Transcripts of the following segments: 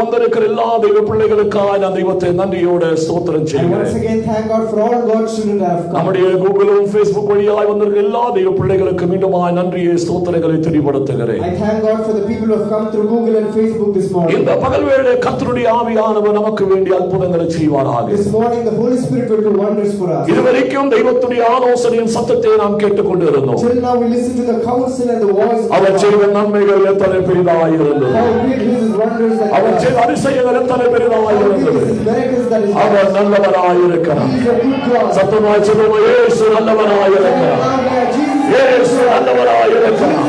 வந்திருக்கிற எல்லா தெய்வ பிள்ளைகளுக்காக நான் தெய்வத்தை நன்றியோடு ஸ்தோத்திரம் செய்கிறேன். Once again thank God for all God's children that have come. நம்முடைய கூகுளும் ஃபேஸ்புக் வழியாய் வந்திருக்கிற எல்லா தெய்வ பிள்ளைகளுக்கு மீண்டுமாய் நன்றியை ஸ்தோத்திரங்களை தெரியப்படுத்துகிறேன். I thank God for the people who have come through Google and Facebook this morning. இந்த பகல்வேளை கர்த்தருடைய ஆவியானவர் நமக்கு வேண்டிய அற்புதங்களை செய்வாராக. This morning the Holy Spirit will do wonders for us. இதுவரைக்கும் தெய்வத்துடைய ஆலோசனையின் சத்தத்தை நாம் கேட்டுக்கொண்டிருந்தோம். Till now we listen to the counsel and the voice of அவர் செய்த நன்மைகள் எத்தனை பெரிதாய் இருந்தது. How great his wonders that அவர் செய்த அதிசயங்கள் எத்தனை பெரிதாய் இருந்தது. அவர் நல்லவராய் இருக்கிறார். சத்தமாய் சொல்லுவோம், இயேசு நல்லவராய் இருக்கிறார். இயேசு நல்லவராய் இருக்கிறார்.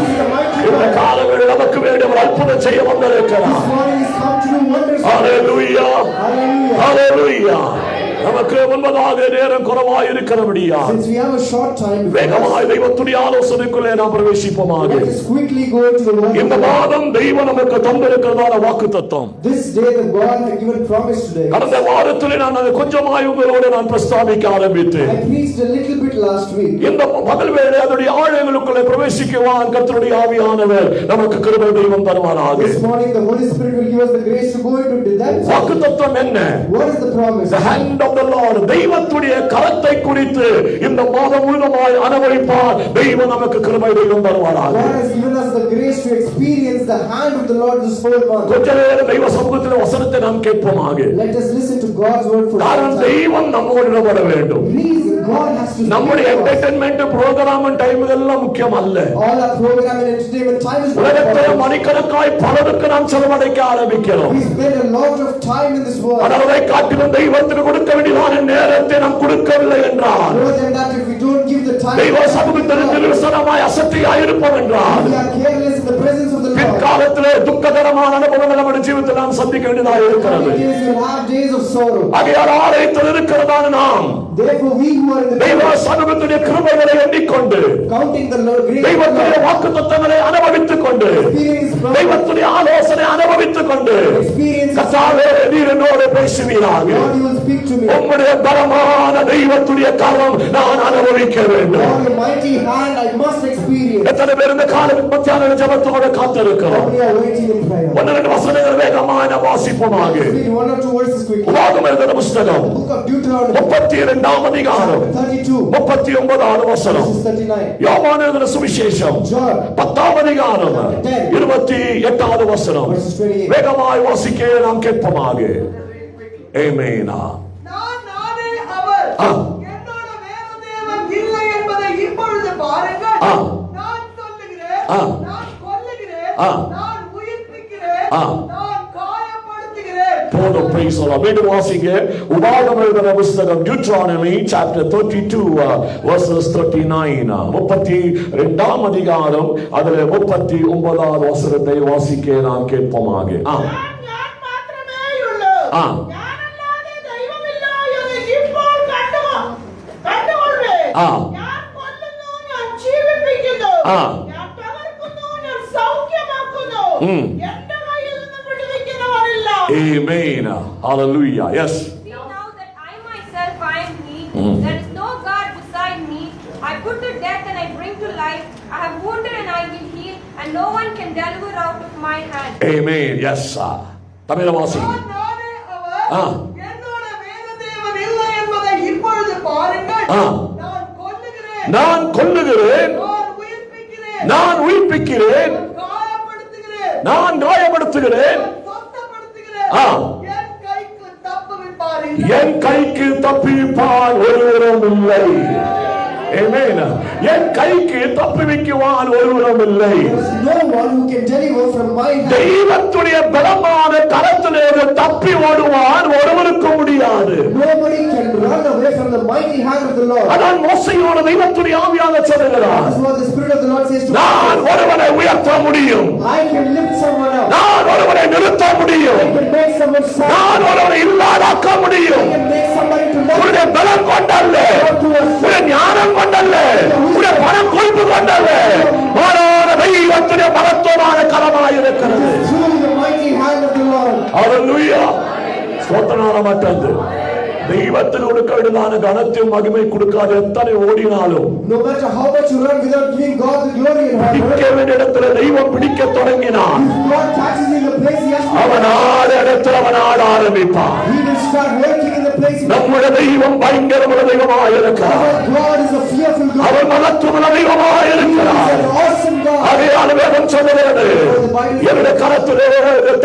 இந்த காலங்களில் நமக்கு வேண்டிய ஒரு அற்புதம் செய்ய வந்திருக்கிறார். ஹல்லேலூயா, ஹல்லேலூயா. நமக்கு முன்பதாக நேரம் குறைவாய் இருக்கிறபடியா வேகமாய் தெய்வத்துடைய ஆலோசனைக்குள்ளே நாம் பிரவேசிப்போமாக. இந்த மாதம் தெய்வம் நமக்கு தந்திருக்கிறதான வாக்குத்தத்தம். கடந்த வாரத்தில் நான் அதை கொஞ்சமாய் உங்களோடு நான் பிரஸ்தாபிக்க ஆரம்பித்தேன். இந்த பகல் வேளை அதனுடைய ஆழங்களுக்குள்ளே பிரவேசிக்குவான் கர்த்தருடைய ஆவியானவர் நமக்கு கிருபை தெய்வம் தருவாராக. வாக்குத்தத்தம் என்ன? The hand of the Lord, தெய்வத்துடைய கரத்தை குறித்து இந்த மாதம் முழுவதுமாய் அனுபவிப்பார். தெய்வம் நமக்கு கிருபை தெய்வம் தருவாராக. God has given us the grace to experience the hand of the Lord this whole month. கொஞ்ச நேரம் தெய்வ சமூகத்திலே வசனத்தை நாம் கேட்போமாக. Let us listen to God's word for காரணம் தெய்வம் நம்மோடு இடைபட வேண்டும். God has to நம்முடைய என்டர்டெயின்மென்ட் புரோகிராம் டைம் இதெல்லாம் முக்கியம் அல்ல. All our program and entertainment time is உலகத்திலே மணிக்கணக்காய் பலருக்கு நாம் செலவழிக்க ஆரம்பிக்கிறோம். We spend a lot of time in this world. அதை காட்டிலும் தெய்வத்துக்கு கொடுக்க வேண்டியதான நேரத்தை நாம் கொடுக்கவில்லை என்றால், more than that, if we don't give the time, தெய்வ சமூகத்தில் நிர்வசனமாய் அசட்டையாய் இருப்போம் என்றால், we are careless in the presence of the Lord. பிற்காலத்திலே துக்ககரமான அனுபவங்கள் நம்முடைய ஜீவிதத்தில் நாம் சந்திக்க வேண்டியதாக இருக்கிறது. Days of sorrow. ஆகையால் ஆலயத்தில் இருக்கிறதான நாம் therefore we who are in the தெய்வ சமூகத்துடைய கிருபைகளை எண்ணிக்கொண்டு counting the Lord grace, தெய்வத்துடைய வாக்குத்தத்தங்களை அனுபவித்துக் கொண்டு தெய்வத்துடைய ஆலோசனை அனுபவித்துக் கொண்டு கர்த்தாவே நீர் என்னோடு பேசுவீராக. உம்முடைய பலமான தெய்வத்துடைய கரம் நான் அனுபவிக்க வேண்டும். mighty hand I must experience. எத்தனை பேர் இந்த கால மத்தியான ஜெபத்தோட காத்திருக்கிறோம்? ஒன்று ரெண்டு வசனங்கள் வேகமாக வாசிப்போமாக. One or two verses quickly. உபாகமத்தின் புத்தகம் Book of Deuteronomy 32ஆம் அதிகாரம் 32 39வது வசனம். 39. யோவான் எழுதின சுவிசேஷம் 10ஆம் அதிகாரம் 28வது வசனம். வேகமாய் வாசிக்க நாம் கேட்போமாக. ஆமென். நான் நானே அவர், என்னோட வேறு தேவன் இல்லை என்பதை இப்பொழுது பாருங்கள். நான் சொல்லுகிறேன், நான் கொல்லுகிறேன், நான் உயிர்ப்பிக்கிறேன், நான் காயப்படுத்துகிறேன். போதும், praise the Lord. மீண்டும் வாசிங்க. உபாகமம் எழுதின புத்தகம் Deuteronomy chapter 32 verses 39. 32ஆம் அதிகாரம் அதிலே 39வது வசனத்தை வாசிக்க நாம் கேட்போமாக. நான் மாத்திரமே உள்ளேன். நான் கொல்லுന്നു, ഞാൻ ജീവിപ്പിക്കുന്നു, ഞാൻ തകർക്കുന്നു, ഞാൻ സൗഖ്യമാക്കുന്നു. എന്റെ കയ്യിൽ നിന്ന് വിടുവിക്കുന്നവരില്ല. Amen. Hallelujah. Yes. See now that I myself I am He, there is no God beside me. I put to death and I bring to life. I have wounded and I will heal, and no one can deliver out of my hand. Amen. Yes. Tamil வாசி. நான் நானே அவர், என்னோட வேறு தேவன் இல்லை என்பதை இப்பொழுது பாருங்கள். நான் கொல்லுகிறேன், நான் உயிர்ப்பிக்கிறேன், நான் காயப்படுத்துகிறேன், என் கைக்கு தப்புவிப்பார் ஒருவரும் இல்லை. Amen. என் கைக்கு தப்புவிக்குவான் ஒருவரும் இல்லை. no one who can deliver from my hand. தெய்வத்துடைய பலமான கரத்திலே தப்பி ஓடுவான் ஒருவருக்கும் முடியாது. Nobody can run away from the mighty hand of the Lord. அதான் மோசேயோடு தெய்வத்துடைய ஆவியானவர் சொல்கிறார். That's what the Spirit of the Lord says to நான் ஒருவனை உயர்த்த முடியும், I can lift someone up, நான் ஒருவனை நிறுத்த முடியும், I can make someone stand, நான் ஒருவனை இல்லாதாக்க முடியும். I can make somebody to live. உன்னுடைய பலம் கொண்டல்ல, உன்னுடைய ஞானம் கொண்டல்ல, உன்னுடைய பணம் கொழுப்பு கொண்டல்ல, மாறான தெய்வத்துடைய பலத்தோடான கரமாய் இருக்கிறது. Through the mighty hand of the Lord. ஹல்லேலூயா. ஸ்தோத்திரம் மட்டது. தெய்வத்துக்கு கொடுக்க வேண்டியதான கனத்தையும் மகிமை கொடுக்காத எத்தனை ஓடினாலும், no matter how much you run without giving God the glory and honor, பிடிக்க வேண்டிய இடத்துல தெய்வம் பிடிக்க தொடங்கினான். God catches in the place he has to. அவன் ஆறு இடத்துல ஆரம்பிப்பார். He will start working in the place. நம்முடைய தெய்வம் பயங்கரமான தெய்வமாக இருக்கிறார். Our God is a fearful God. அவர் மகத்துவமுள்ள தெய்வமாக He is இருக்கிறார். an awesome God. ஆகையால் வேதம் சொல்லுகிறது, என்னுடைய கரத்திலே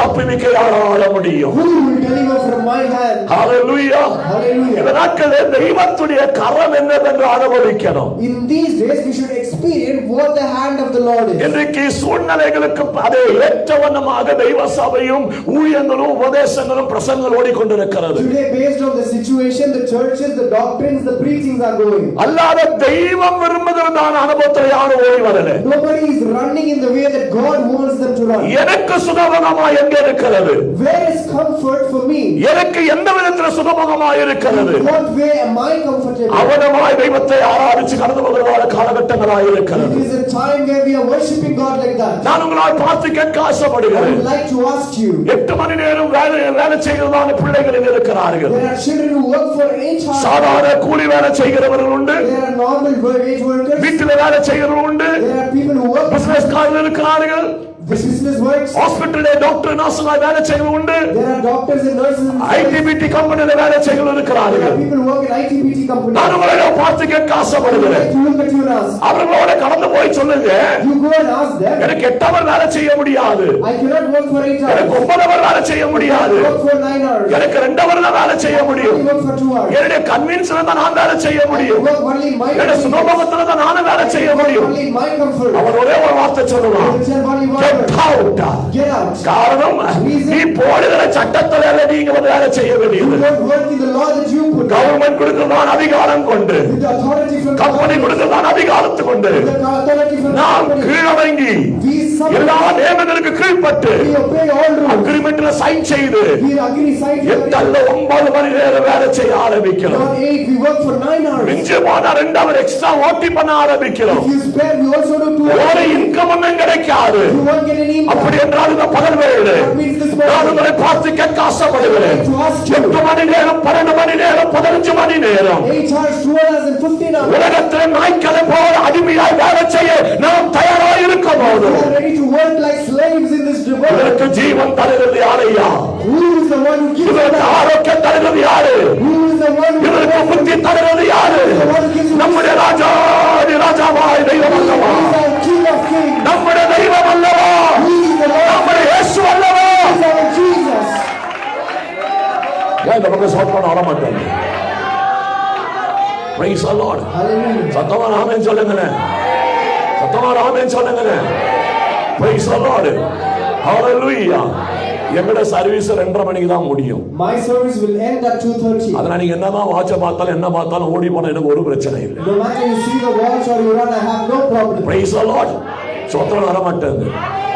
தப்புவிக்க யாரால முடியும்? Who will deliver from my hand? Hallelujah. Hallelujah. இந்த நாட்களில் தெய்வத்துடைய கரம் என்னவென்று அனுபவிக்கணும். In these days we should experience what the hand of the Lord is. இன்றைக்கு சூழ்நிலைகளுக்கு அதே ஏற்றவண்ணமாக தெய்வ சபையும் ஊழியங்களும் உபதேசங்களும் பிரசங்கங்கள் ஓடிக்கொண்டிருக்கிறது. Today, based on the situation, the churches, the doctrines, the preachings are going. அல்லாத தெய்வம் விரும்புகிறதான அனுபவத்தில் யாரும் ஓடி வரல. Nobody is running in the way that God wants them to run. எனக்கு சுகபோகமா எங்க இருக்கிறது? Where is comfort for me? எனக்கு எந்த விதத்தில் சுகபோகமா இருக்கிறது? In what way am I comfortable? அவனமாய் தெய்வத்தை ஆராதிச்சு கடந்து போகிறதான காலகட்டங்களாக இருக்கிறது. It is a time where we are worshiping God like that. நான் உங்களால் பார்த்து கேட்க I ஆசைப்படுகிறேன். would like to ask you. 8 மணி நேரம் வேலை செய்கிறதான பிள்ளைகள் இருக்கிறார்கள். There are children who work for 8 hours. சாதாரண கூலி வேலை செய்கிறவர்கள் உண்டு. There are normal wage workers. வீட்டில் வேலை செய்கிறவர்கள் உண்டு. There are people who work. Business காரர்கள் இருக்கிறார்கள். Business works. ஹாஸ்பிடல்ல டாக்டர் நர்ஸ்மாய் வேலை செய்கிறவர்கள் உண்டு. There are doctors and nurses. ஐடிபிடி கம்பெனில வேலை செய்கிறவர்கள் There இருக்கிறார்கள். are people who work in ITBT company. நான் உங்களை பார்த்து கேட்க I would ஆசைப்படுகிறேன். like to look at you and ask. அவர்களோட கடந்து போய் சொல்லுங்க, You go and ask them. எனக்கு 8 hours வேலை செய்ய முடியாது. I cannot work for 8 எனக்கு hours. 9 hours வேலை செய்ய முடியாது. I work for 9 hours. எனக்கு 2 hours தான் வேலை செய்ய I முடியும். work for 2 hours. என்னுடைய கன்வின்ஸ்ல தான் நான் வேலை செய்ய I முடியும். work only in my என்னுடைய சுனோபகத்துல தான் நான் வேலை செய்ய முடியும். only in my comfort. அவர் ஒரே ஒரு வார்த்தை சொல்லுவான், He will tell only one Get word. out. Get out. காரணம், நீ போடுகிற சட்டத்துல நீங்க வந்து வேலை செய்ய You வேண்டியது. don't work in the law that you put. Government கொடுக்கிறதான அதிகாரம் கொண்டு, With the authority from the company government. கொடுக்கிறதான அதிகாரத்தை கொண்டு With the authority from the நாம் company. கீழடங்கி We submit. எல்லா நியமங்களுக்கு கீழ்ப்பட்டு We obey all rules. அக்ரிமெண்ட்ல சைன் செய்து We agree side to 8 அல்ல 9 மணி நேரம் வேலை செய்ய ஆரம்பிக்கிறோம். Not 8. We work for 9 hours. மிஞ்சி போனா 2 hours எக்ஸ்ட்ரா ஓட்டி பண்ண ஆரம்பிக்கிறோம். If you spare, we also do 2 hours. ஒரு இன்கம் ஒன்றும் கிடைக்காது. You won't get any income. அப்படி என்றால் இந்த பகல் வேலை That means this நான் morning. உங்களை பார்த்து கேட்க ஆசைப்படுகிறேன். 8 மணி நேரம் 12 மணி நேரம் 15 மணி நேரம் 8 hours, 2 hours and 15 hours. உலகத்தில் நாய்க்களை போல அடிமையாய் வேலை செய்ய நாம் தயாராக இருக்கும் போது We are ready to work like slaves in this world. இதற்கு ஜீவன் தருகிறது யாரையா? Who is the one who gives இதற்கு life? ஆரோக்கியம் தருகிறது யாரு? Who is the one who இதற்கு புத்தி தருகிறது யாரு? நம்முடைய ராஜாவாய் தெய்வம் அல்லவா? is our King of Kings? நம்முடைய தெய்வம் அல்லவா? He is the Lord. நம்முடைய இயேசு அல்லவா? He is our Jesus. ஏன் இந்த பக்கம் சோப்பான வர மாட்டேன்? Praise the Lord. Hallelujah. சத்தமா ஆமென் சொல்லுங்களேன். சத்தமா ஆமென் சொல்லுங்களேன். Praise the Lord. Hallelujah. எங்கட சர்வீஸ் 2:30 மணிக்கு தான் முடியும். My service will end at 2:30. அதனால நீங்க என்னதான் வாட்ச பார்த்தாலும் என்ன பார்த்தாலும் ஓடி போனா எனக்கு ஒரு பிரச்சனை இல்லை. No matter you see the watch or you run, I have no problem. Praise the Lord. சோத்திரம் வர மாட்டேங்குது.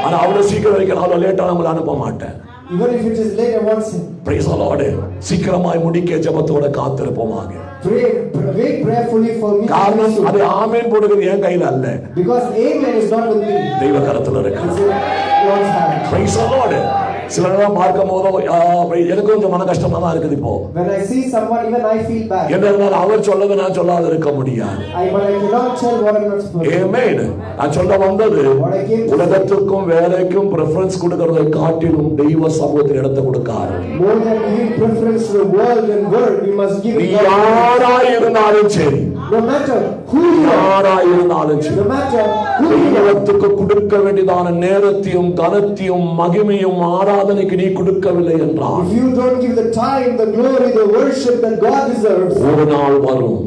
ஆனா அவ்வளவு சீக்கிரம் வரைக்கும் அவ்வளவு லேட்டா நம்மள அனுப்ப மாட்டேன். Even if it is late, I want to Praise the Lord. சீக்கிரமாய் முடிக்க ஜெபத்தோட காத்திருப்போமாக. wait prayerfully for me. காரணம் அது ஆமென் போடுறது என் கையில அல்ல. Because amen is not with me. தெய்வ கரத்துல இருக்கு. It's in God's hand. Praise the Lord. சில நேரம் பார்க்கும் போதோ எனக்கு கொஞ்சம் மன கஷ்டமா தான் இருக்குது இப்போ. When I see someone, even I feel bad. என்றால் அவர் சொல்லதை நான் சொல்லாத இருக்க முடியாது. But I cannot tell what I'm not supposed to. ஆமென். நான் சொல்ல வந்தது உலகத்துக்கும் வேலைக்கும் preference கொடுக்கிறதை காட்டிலும் தெய்வ சமூகத்தில் இடத்தை கொடுக்காரு. More than giving preference to the world and world, we must give நீ God. யாராய் இருந்தாலும் சரி, No matter who you are, யாராய் இருந்தாலும் சரி, no matter who you are, தெய்வத்துக்கு கொடுக்க வேண்டியதான நேரத்தையும் கனத்தையும் மகிமையும் ஆராதனைக்கு நீ கொடுக்கவில்லை என்றால் if you don't give the time, the glory, the worship that God deserves, ஒரு நாள் வரும்.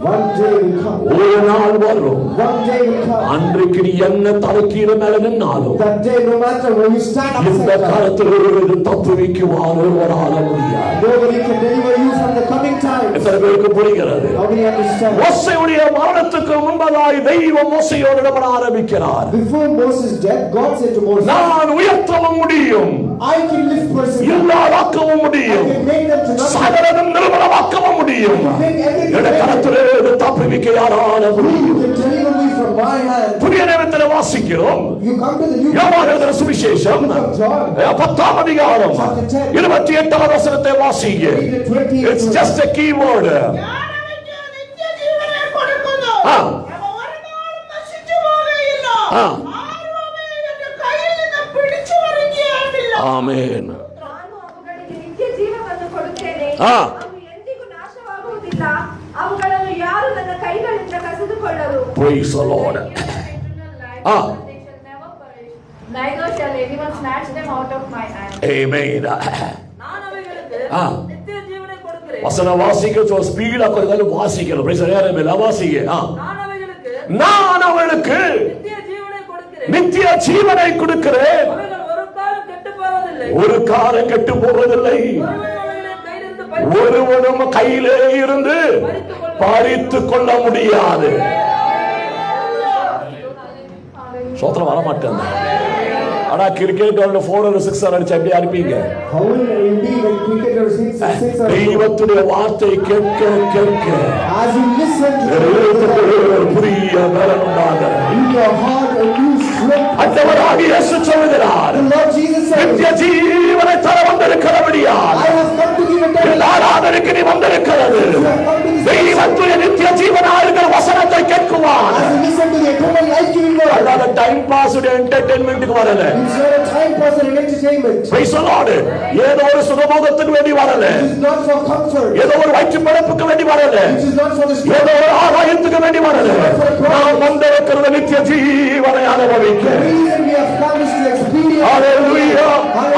one day will come. ஒரு நாள் வரும். One day will come. அன்றைக்கு நீ என்ன தலைக்கீழ மேல நின்னாலும் That day, no matter when you stand இந்த upside down, காலத்தில் ஒரு தப்புவிக்குவான் ஒருவரால முடியாது. nobody can deliver you from the coming time. எத்தனை பேருக்கு புரிகிறது? How many understand? மோசேயுடைய மரணத்துக்கு முன்பதாய் தெய்வம் மோசேயோடு இடப்பட ஆரம்பிக்கிறார். Before Moses' death, God said to Moses, நான் உயர்த்தவும் முடியும், I can lift person up. இல்லாதாக்கவும் I முடியும், can make them to nothing. சகலதும் நிர்மலமாக்கவும் முடியும். I can make everything N better. கரத்திலே தப்புவிக்க யாரால Who முடியும்? can deliver me from my hand? புதிய நியமத்தில் வாசிக்கிறோம். You come to the new யோவான் எழுதின சுவிசேஷம் 10ஆம் அதிகாரம் 28ஆம் வசனத்தை வாசிங்க. Read the 20th It's just a key word. ஞானமிக்க நித்திய ஜீவனை கொடுക്കുന്നു. ஆ. அவன் ஒரு நாளும் நசித்து போகையில்ல. ஆ. ஆர்வமே என்ற கையில் நின்று பிடிச்சு வருகியாமில்ல. ஆமென். ನಾನು ಅವುಗಳಿಗೆ ನಿತ್ಯ ಜೀವವನ್ನು ಜೀವವನ್ನು ಕೊಡುತ್ತೇನೆ. ಆ. ಅವು ಎಂದಿಗೂ ನಾಶವಾಗುವುದಿಲ್ಲ. ಅವುಗಳನ್ನು ಯಾರು ನನ್ನ ಕೈಗಳಿಂದ ಕಸಿದುಕೊಳ್ಳರು. Praise the Lord. ಆ. They shall never perish. Neither shall anyone snatch them out of my hand. Amen. நான் அவைகளுக்கு ஆ. நித்திய ஜீவனை கொடுக்கிறேன். வசன வாசிக்க ஸ்பீடா கொஞ்சம் வாசிக்கணும். Praise the Lord. வாசிங்க. நான் அவளுக்கு நித்திய ஜீவனை கொடுக்கிறேன். நித்திய ஜீவனை கொடுக்கிறேன். அவைகள் ஒரு காலம் கெட்டு போவதில்லை. ஒரு காலம் கெட்டு போவதில்லை. ஒருவனும் கையிலே இருந்து பறித்து கொள்ள முடியாது. சோத்திரம் வர மாட்டேன். ஆனா கிரிக்கெட் 4 or 6 அடிச்சு எப்படி அனுப்பிங்க? How will it be when cricket or 6 or தெய்வத்துடைய வார்த்தை கேட்க கேட்க as you listen to புதிய பலன் உண்டாகும். in your heart a new strength. ஆண்டவராகிய இயேசு சொல்கிறார், The Lord Jesus said, நித்திய ஜீவனை தர வந்திருக்கிறபடியால் I have come to give eternal life. ஆராதனைக்கு நீ வந்திருக்கிறது. தெய்வத்துடைய நித்திய ஜீவனாக இருக்கிற வசனத்தை கேட்குவான். As you listen to the eternal life-giving word, அதாவது டைம் பாஸ் என்டர்டெயின்மென்ட்க்கு வரல. it's not a time pass or an entertainment. Praise the Lord. ஏதோ ஒரு சுகபோகத்துக்கு வேண்டி வரல. It is not for comfort. ஏதோ ஒரு வயிற்று பழப்புக்கு வேண்டி வரல. It is not for the spirit. ஏதோ ஒரு ஆதாயத்துக்கு வேண்டி வரல. நாம் வந்திருக்கிறது நித்திய ஜீவனை அனுபவிக்க. The reason we have come is to experience. ஹalleluya.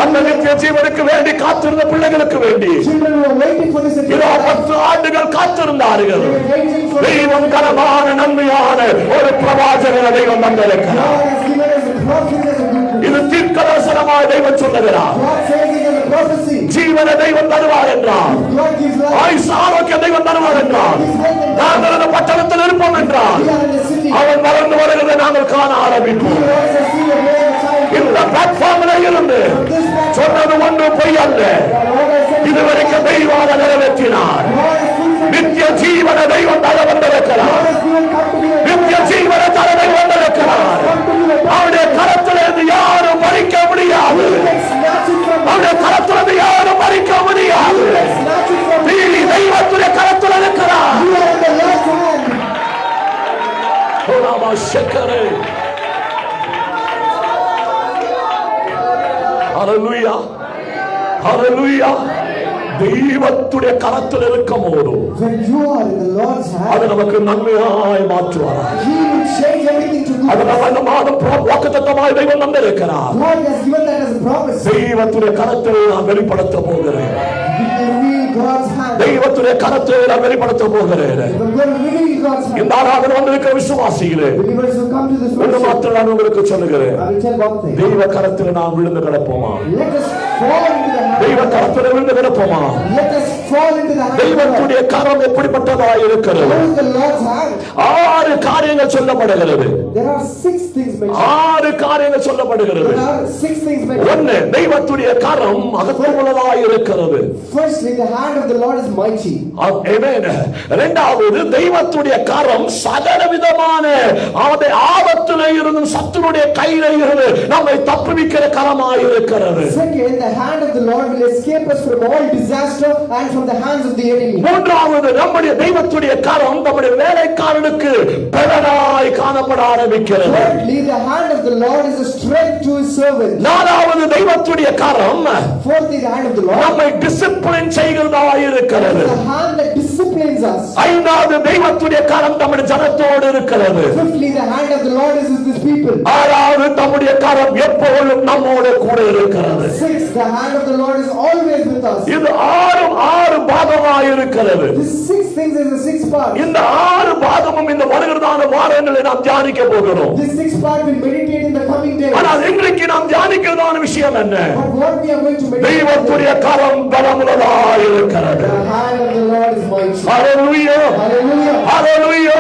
அந்த நித்திய ஜீவனுக்கு வேண்டி காத்திருந்த பிள்ளைகளுக்கு வேண்டி Children who are waiting for this இதோ eternal life. 10 ஆண்டுகள் காத்திருந்தார்கள். They were waiting for தெய்வம் கனமான நன்மையான ஒரு பிரவாசகனை தெய்வம் தந்திருக்கிறார். God has given us a prophet as a good. இது தீர்க்கதரிசனமாக தெய்வம் சொல்லுகிறார். God says it as a prophecy. ஜீவன தெய்வம் தருவார் என்றார். God gives life. ஆயுசு ஆரோக்கிய தெய்வம் தருவார் என்றார். நாங்கள் அந்த பட்டணத்தில் இருப்போம் என்றார். We are in the city. அவன் வளர்ந்து வருகிறதை நாங்கள் காண We ஆரம்பிப்போம். will also see a man child. இந்த பிளாட்ஃபார்ம்ல இருந்து This man, சொன்னது ஒன்று பொய் அல்ல. Lord has said, இதுவரைக்கும் தெய்வான நிறைவேற்றினார். God has fulfilled. நித்திய ஜீவன தெய்வம் தர வந்திருக்கிறார். God has given come to be a நித்திய ஜீவன தரவை வந்திருக்கிறார். come to be a அவருடைய கரத்திலிருந்து யாரும் பறிக்க முடியாது. snatch it from அவருடைய கரத்திலிருந்து யாரும் பறிக்க முடியாது. snatch it from நீ தெய்வத்துடைய கரத்தில் இருக்கிறார். you are in the Lord's hand. ஓராமா சக்கரே. ஹalleluya. ஹalleluya. தெய்வத்துடைய கரத்தில் இருக்கும் போது When you are in the Lord's அது hand, நமக்கு நன்மையாய் மாற்றுவார். He will change everything to அது good. நம்ம இந்த மாதம் வாக்குத்தத்தமாய் தெய்வம் தந்திருக்கிறார். God has given that as a promise. தெய்வத்துடைய கரத்தை நான் வெளிப்படுத்த போகிறேன். We will reveal God's hand. தெய்வத்துடைய கரத்தை நான் வெளிப்படுத்த போகிறேன். We will reveal God's hand. இந்த ஆராதனை வந்திருக்கிற விசுவாசிகளே, Believers who come to this ஒன்று worship, மாத்திரம் நான் உங்களுக்கு சொல்லுகிறேன். I will tell one thing. தெய்வ கரத்தில் நாம் விழுந்து கிடப்போமா? Let us fall into the hand. தெய்வ கரத்தில் விழுந்து கிடப்போமா? Let us fall into the hand of God. தெய்வத்துடைய கரம் எப்படிப்பட்டதாய் இருக்கிறது? How is the Lord's hand? 6 காரியங்கள் சொல்லப்படுகிறது. There are 6 things mentioned. 6 காரியங்கள் சொல்லப்படுகிறது. There are 6 things mentioned. ஒன்று, தெய்வத்துடைய கரம் மகத்துவமுள்ளதாய் இருக்கிறது. Firstly, the hand of the Lord is mighty. ஆமென். இரண்டாவது, தெய்வத்துடைய கரம் சகலவிதமான ஆபத்திலே இருந்தும் சத்துருடைய கையில இருந்து நம்மை தப்புவிக்கிற கரமாய் இருக்கிறது. Second, the hand of the Lord will escape us from all disaster and from the hands of the enemy. மூன்றாவது, நம்முடைய தெய்வத்துடைய கரம் நம்முடைய வேலைக்காரனுக்கு பலனாய் காணப்பட ஆரம்பிக்கிறது. Thirdly, the hand of the Lord is a strength to his servant. நாலாவது, தெய்வத்துடைய கரம் Fourthly, the hand of the Lord நம்மை discipline செய்கிறதாய் இருக்கிறது. is the hand that disciplines us. ஐந்தாவது, தெய்வத்துடைய கரம் நம்முடைய ஜனத்தோடு இருக்கிறது. Fifthly, the hand of the Lord is with his people. ஆறாவது, நம்முடைய கரம் எப்பொழுதும் நம்மோடு கூட இருக்கிறது. Sixth, the hand of the Lord is always with us. இது ஆறு பாகமாய் இருக்கிறது. This 6 things is a 6 part. இந்த 6 பாகமும் இந்த வருகிறதான வாரங்களை நாம் தியானிக்க போகிறோம். This 6 part will meditate in the coming days. ஆனால் இன்றைக்கு நாம் தியானிக்கிறதான விஷயம் என்ன? But what we are going to meditate on, தெய்வத்துடைய கரம் பலமுள்ளதாய் இருக்கிறது. the hand of the Lord is mighty. Hallelujah. Hallelujah. ஹalleluya.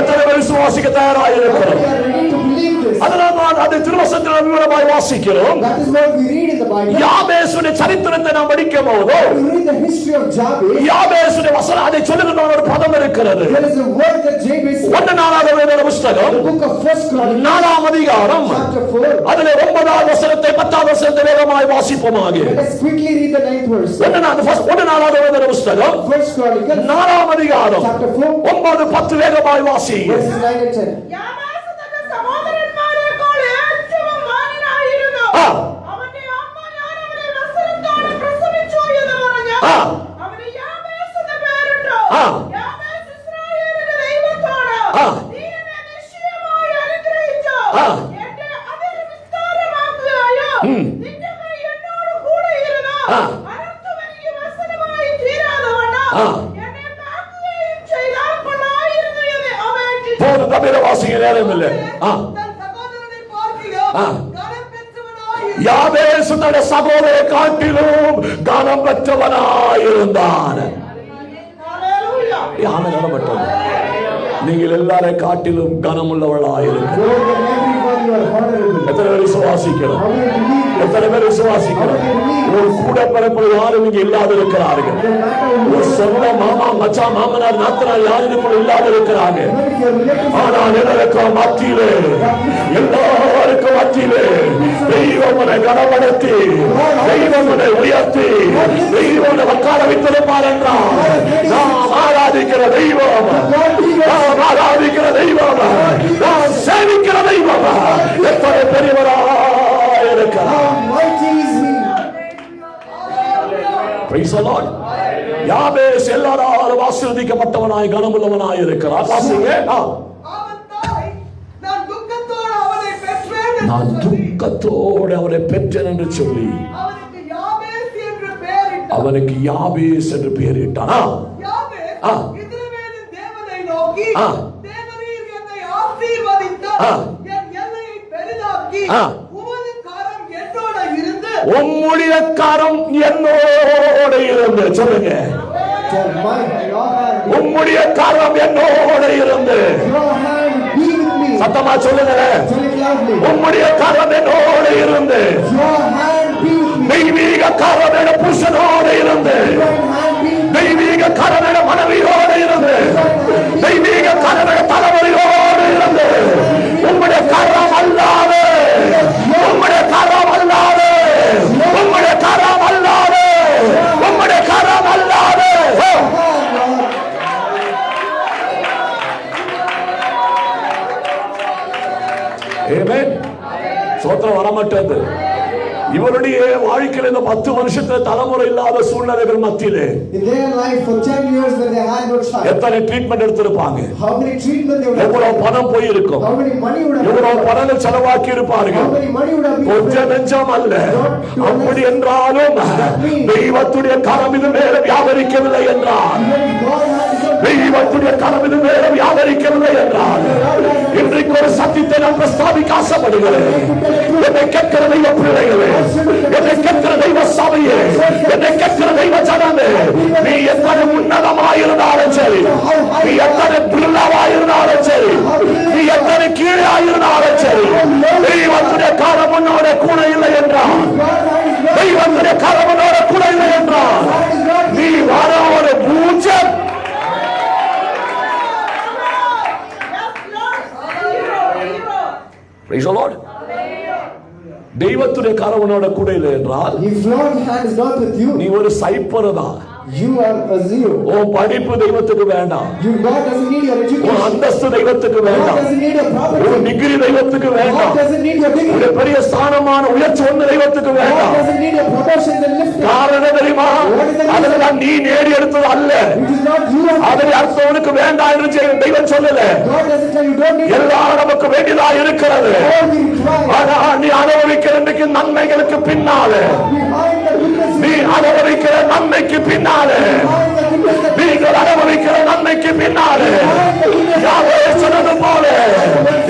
எத்தனை பேர் விசுவாசிக்க தயாராக We இருக்கிறோம்? are ready to believe this. அதனால் தான் அதை திருவசனத்தில் விவரமாய் வாசிக்கிறோம். That is what we read in the Bible. யாபேசுடைய சரித்திரத்தை நாம் படிக்கும் போது We read the history of Jabez. யாபேசுடைய வசனம் அதை சொல்லுகிற ஒரு பதம் இருக்கிறது. There is a word that Jabez said. 1 நாளாகம புஸ்தகம் The book of 1 Chronicles, 4ஆம் அதிகாரம் chapter 4. அதிலே 9ஆம் வசனத்தை 10ஆம் வசனத்தை வேகமாய் வாசிப்போமாக. Let us quickly read the 9th verse. 1 நாளாகம புஸ்தகம் 1 Chronicles, 4ஆம் அதிகாரம் chapter 4, 9, 10 வேகமாய் வாசி. verses 9 and 10. யாபேசு தன் சகோதரன்மாரேக்காள் ഏറ്റവും മാന്യനായിരുന്നു. ആ. അവന്റെ അമ്മ ഞാൻ അവനെ വസ്ത്രത്തോടെ പ്രസവിച്ചു എന്ന് പറഞ്ഞു. ஆ. அனைத்தும் எனக்கு வசனமாய் தீராதவனா ஆ. என்னை காக்குகையும் செய்தால் கொள்ளாயிருந்தது அவன் போதும் தமிழ வாசிக்க நேரம் இல்லை. தன் சகோதரனை பார்க்கிலும் ஆ. கனம் பெற்றவனாய் யாபேசு தன்னுடைய சகோதரை காட்டிலும் கனம் பெற்றவனாயிருந்தான். ஹalleluya. யானை நிலப்பட்டது. நீங்கள் எல்லாரை காட்டிலும் கனமுள்ளவளாயிருக்க. More than everyone you are honorable. எத்தனை பேர் விசுவாசிக்கிறோம்? How will you believe? எத்தனை பேர் விசுவாசிக்கிறோம்? ஒரு கூட பிறப்பு யாரும் இங்க இல்லாத இருக்கிறார்கள். No matter who ஒரு சொந்த மாமா மச்சான் மாமனார் நாத்தனார் யாரும் இதுக்குள்ள இல்லாத இருக்கிறாங்க. even if your relatives ஆனால் எல்லாருக்கும் மத்தியிலே எல்லாருக்கும் மத்தியிலே தெய்வமனை கனப்படுத்தி தெய்வமனை உயர்த்தி தெய்வமனை உட்கார வைத்திருப்பார் என்றால் நாம் ஆராதிக்கிற தெய்வம், நாம் ஆராதிக்கிற தெய்வம், நாம் சேவிக்கிற தெய்வம் எத்தனை பெரியவராய் இருக்கிறார். how mighty is he. Praise the Lord. யாபேஸ் எல்லாராலும் ஆசீர்வதிக்கப்பட்டவனாய் கனமுள்ளவனாய் இருக்கிறார். வாசிங்க. அவன் தாய் நான் துக்கத்தோடு அவனை பெற்றேன் என்று நான் சொல்லி, துக்கத்தோடு அவரை பெற்றேன் என்று சொல்லி அவனுக்கு யாபேஸ் என்று பெயரிட்டான். அவனுக்கு யாபேஸ் என்று பெயரிட்டான். யாபேஸ் ஆ. இஸ்ரவேலின் தேவனை நோக்கி, ஆ. தேவரீர் என்னை ஆசீர்வதித்தார், ஆ. என் எல்லையை பெரிதாக்கி, ஆ. உமது கரம் என்னோட இருந்து உம்முடைய கரம் என்னோடு இருந்து சொல்லுங்க. Your mind, your hand, உம்முடைய கரம் என்னோடு இருந்து your hand be with me. சத்தமா சொல்லுங்க. Tell it loudly. உம்முடைய கரம் என்னோடு இருந்து Your hand be with me. தெய்வீக கரம் என புருஷனோடு இருந்து Your hand be with me. தெய்வீக கரம் என மனைவியோடு இருந்து தெய்வீக கரம் என தலைவரியோடு இருந்து உம்முடைய கரம் அல்லாது உம்முடைய கரம் அல்லாது உம்முடைய கரம் அல்லாது உம்முடைய கரம் அல்லாது ஆமென். சோத்திரம் வரமாட்டது. இவருடைய வாழ்க்கையில் இந்த 10 வருஷத்துல தலைமுறை இல்லாத சூழ்நிலைகள் மத்தியிலே In their life for 10 years when they had no child, எத்தனை ட்ரீட்மெண்ட் எடுத்திருப்பாங்க, how many treatment they would have, எவ்வளவு பணம் போயிருக்கும், how many money would have, எவ்வளவு பணங்கள் செலவாக்கி இருப்பார்கள். how many money would have been கொஞ்சம் நெஞ்சம் அல்ல. அப்படி என்றாலும் தெய்வத்துடைய கரம் இது மேல வியாபரிக்கவில்லை என்றால், when God has done. தெய்வத்துடைய கரம் இது மேல வியாபரிக்கவில்லை என்றால், இன்றைக்கு ஒரு சத்தியத்தை நான் பிரஸ்தாபிக்க ஆசைப்படுகிறேன். என்னை கேட்கிற தெய்வ பிள்ளைகளே, என்னை கேட்கிற தெய்வ சபையே, என்னை கேட்கிற தெய்வ ஜனமே, நீ எத்தனை உன்னதமாயிருந்தாலும் சரி, நீ எத்தனை பிள்ளாவாயிருந்தாலும் சரி, நீ எத்தனை கீழே ஆயிருந்தாலும் சரி, தெய்வத்துடைய கரம் உன்னோட கூட இல்லை என்றால், தெய்வத்துடைய கரம் உன்னோட கூட இல்லை என்றால், நீ வர ஒரு பூஜ்யம். Praise the Lord. தெய்வத்துடைய கரவனோட கூட இல்லை என்றால் If Lord's hand is not with you, நீ ஒரு சைப்பர் தான். you are a zero. உன் படிப்பு தெய்வத்துக்கு வேண்டாம், God doesn't need your உன் education. அந்தஸ்து தெய்வத்துக்கு God வேண்டாம், doesn't need your உன் property. டிகிரி தெய்வத்துக்கு God வேண்டாம், doesn't need your உன் degree. பெரிய ஸ்தானமான உயர்ச்சி ஒன்று தெய்வத்துக்கு God வேண்டாம். doesn't need your promotions and lifting. காரணம் தெரியுமா? அதெல்லாம் நீ நேடி எடுத்தது அல்ல. It is not you. அதை அடுத்தவனுக்கு வேண்டாம் என்று தெய்வம் சொல்லல. God doesn't tell you don't need it. எல்லாம் நமக்கு வேண்டியதா இருக்கிறது. All we require. ஆனா நீ அனுபவிக்கிற இன்றைக்கு நன்மைகளுக்கு பின்னாலே, Behind the goodness, நீ அனுபவிக்கிற நன்மைக்கு பின்னாலே, behind the goodness that நீங்கள் அனுபவிக்கிற நன்மைக்கு பின்னாலே யாவே சொன்னது போல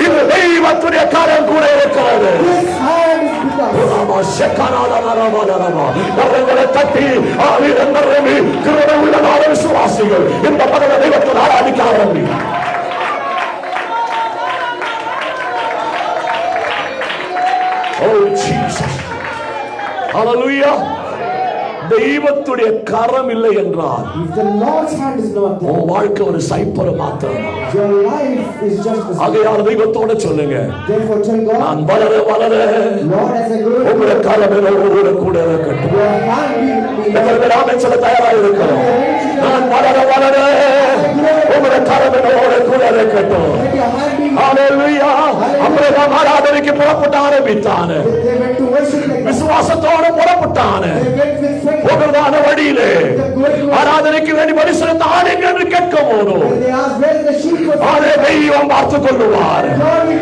இது தெய்வத்துடைய கரம் கூட இருக்கிறது. this hand is with us. அவர்களை தட்டி ஆவிரங்கி கிருபை உள்ள நாள விசுவாசிகள் இந்த பகல தெய்வத்தில் ஆராதிக்க ஆரம்பி. Oh Jesus. Hallelujah. தெய்வத்துடைய கரம் இல்லை என்றால் If the Lord's hand is not there, உன் வாழ்க்கை ஒரு சைப்பர் மாத்திரம். your life is just a zero. ஆகையால் தெய்வத்தோட சொல்லுங்க, Therefore tell God, நான் வளர வளர Lord, as I grow, உங்களுடைய கரம் என்னோடு கூட இருக்கட்டும். your hand be with me. எங்களுக்கு நாமே சொல்ல தயாராக இருக்கிறோம். நான் வளர வளர உங்களுடைய கரம் என்னோடு கூட இருக்கட்டும். Let your hand be with me. ஹalleluya. அபிரகாம் ஆராதனைக்கு புறப்பட்டு ஆரம்பித்தான். They went to worship like that. விசுவாசத்தோடு புறப்பட்டான். They went with faith. புகழ்வான வழியிலே ஆராதனைக்கு வேண்டி பரிசுத்த ஆடுங்க என்று கேட்கும் போது When they asked where the sheep was, அவரை தெய்வம் பார்த்துக் கொள்ளுவார்.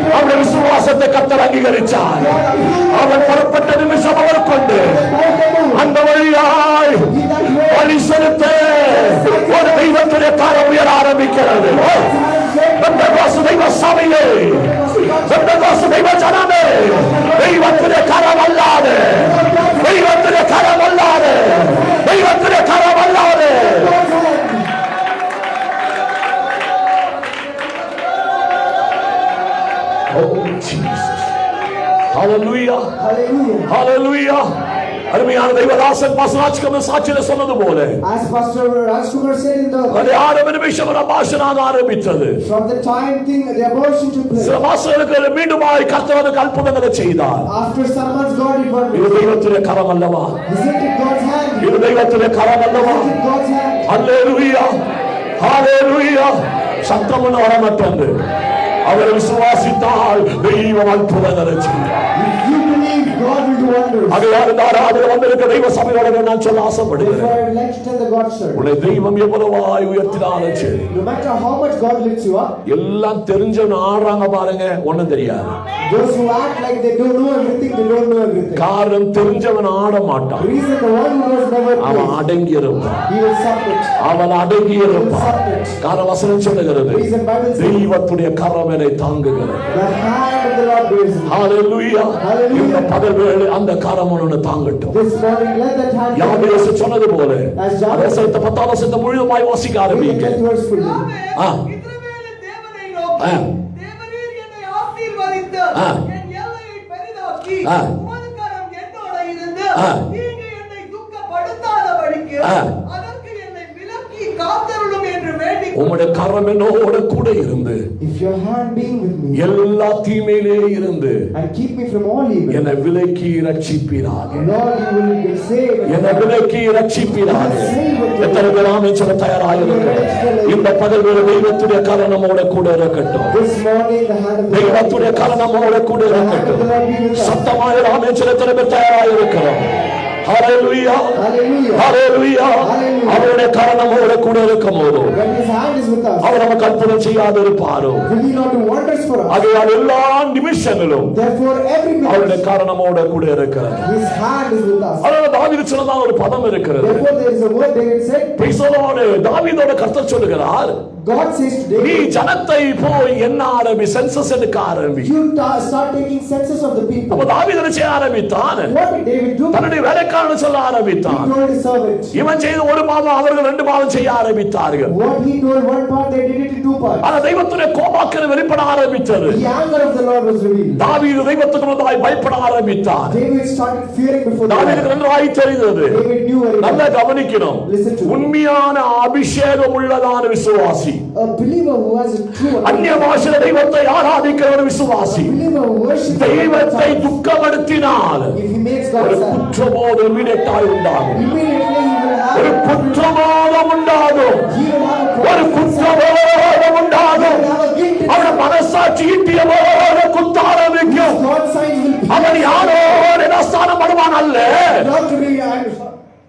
அவருடைய விசுவாசத்தை கர்த்தர் அங்கீகரிச்சார். அவர் புறப்பட்ட நிமிஷம் அவர் கொண்டு அந்த வழியாய் வழி செலுத்த ஒரு தெய்வத்துடைய காரம் உயர ஆரம்பிக்கிறது. தெய்வ சபையே, தெய்வ ஜனமே, தெய்வத்துடைய கரம் அல்லாது, தெய்வத்துடைய கரம் அல்லாது, தெய்வத்துடைய கரம் அல்லாது. Hallelujah. Hallelujah. Hallelujah. அருமையான தெய்வதாசன் பாஸ்டர் சாட்சியில சொன்னது போல, As Pastor Rajkumar said in the, அது ஆரம்ப நிமிஷம் அபாஷனாக ஆரம்பித்தது. from the time the abortion took place. சில மாசங்களுக்கு மீண்டுமாய் கர்த்தர் அற்புதங்களை செய்தார். After some months God did wonders. இது தெய்வத்துடைய கரம் அல்லவா? Isn't it God's hand? இது தெய்வத்துடைய கரம் அல்லவா? Isn't it God's hand? ஹல்லேலூயா, ஹல்லேலூயா. சத்தமும் வரமாட்டேன். அவர் விசுவாசித்தால் தெய்வம் அற்புதங்களை செய்வார். If you believe, God will do wonders. ஆகையால் இந்த ஆராதனை வந்திருக்க தெய்வ சபையோட நான் சொல்ல ஆசைப்படுகிறேன். Therefore, I would like to tell the God church, உன்னை தெய்வம் எவ்வளவாய் உயர்த்தினாலும் சரி, no matter how much God lifts you up, எல்லாம் தெரிஞ்சவன் ஆடுறாங்க பாருங்க, ஒண்ணும் தெரியாது. those who act like they don't know everything, they don't know everything. காரணம் தெரிஞ்சவன் ஆட மாட்டான். Reason, the one who knows never அவன் plays. அடங்கி இருப்பான். He will submit. அவன் அடங்கி இருப்பான். காரணம் வசனம் சொல்லுகிறது, Reason, Bible says, தெய்வத்துடைய கரம் என்னை தாங்குகிறது. the hand of the Lord bears me. Hallelujah. Hallelujah. இந்த பகல் வேளை அந்த கரம் உன்னை தாங்கட்டும். This morning, let that hand யாபேசு சொன்னது போல, As Jabez- வசனத்தை 10 வசனத்தை முழுவதுமாய் வாசிக்க read the ஆரம்பிங்க. 10th verse fully. இஸ்ரவேலின் தேவனை நோக்கி, தேவரீர் என்னை ஆசீர்வதித்து என் எல்லையை பெரிதாக்கி உமது கரம் என்னோட இருந்து நீங்க என்னை துக்கப்படுத்தாதபடிக்கு அதற்கு என்னை விலக்கி காத்தருளும் என்று வேண்டி உம்முடைய கரம் என்னோட கூட இருந்து If your hand being with me எல்லா தீமையிலே இருந்து and keep me from all evil, என்னை விலக்கி ரட்சிப்பீராக. Lord, you will save. என்னை விலக்கி ரட்சிப்பீராக. எத்தனை பேர் ஆமென் சொல்ல தயாராயிருக்கிறோம்? இந்த பகல் வேளை தெய்வத்துடைய கரம் நம்மோட கூட இருக்கட்டும். This morning, the hand of the தெய்வத்துடைய Lord, கரம் நம்மோட கூட the hand of இருக்கட்டும். the Lord be with us. சத்தமாக ஆமென் சொல்ல எத்தனை பேர் தயாராயிருக்கிறோம்? ஹல்லேலூயா, Hallelujah. ஹல்லேலூயா. Hallelujah. அவருடைய கரம் நம்மோட கூட இருக்கும்போது When His hand is with us, அவர் நமக்கு அற்புதம் செய்யாது இருப்பாரோ? will He not do wonders for us? ஆகையால் எல்லா நிமிஷங்களும் Therefore, every அவருடைய minute, காரணமோட கூட இருக்கிறது. His hand is with us. அதனால தாவீது சொன்னதான ஒரு பதம் இருக்கிறது. Therefore, there is a word David said. பிரிசோலோடு தாவீதோட கர்த்தர் சொல்லுகிறார், God says to நீ David, ஜனத்தை போய் என்ன ஆரம்பி, சென்சஸ் எடுக்க ஆரம்பி. you start taking census of the people. அப்ப தாவீது என்ன செய்ய ஆரம்பித்தான்? What did David do? தன்னுடைய வேலைக்காரன் சொல்ல He ஆரம்பித்தான். told his servant. இவன் செய்த ஒரு மாதம் அவர்கள் 2 மாதம் செய்ய ஆரம்பித்தார்கள். What he told one part, they did it in 2 parts. ஆனா தெய்வத்துடைய கோபாக்கிற வெளிப்பட ஆரம்பித்தது. The anger of the Lord was revealed. தாவீது தெய்வத்துக்கு முன்பாய் பயப்பட ஆரம்பித்தான். David started fearing before the தாவீதுக்கு Lord. நன்றாய் தெரிந்தது. David knew very நல்லா well. கவனிக்கணும். Listen to me. உண்மையான அபிஷேகம் உள்ளதான விசுவாசி, A believer who has a true அந்நிய பாஷையில தெய்வத்தை ஆராதிக்கிற ஒரு விசுவாசி, believer who worships தெய்வத்தை God, துக்கப்படுத்தினால் if he makes ஒரு God sad, குற்றபோதம் இmmீடியட்டாய் உண்டாகும். immediately he will ஒரு have குற்றபோதம் உண்டாகும். he will have ஒரு a குற்றபோதம் உண்டாகும். he will have a guilt. அவன மனசாட்சி ஈட்டிய போல குத்த ஆரம்பிக்கும். God's signs will be அவன் யாரோ யதாஸ்தானம் படுவான் அல்ல, not to be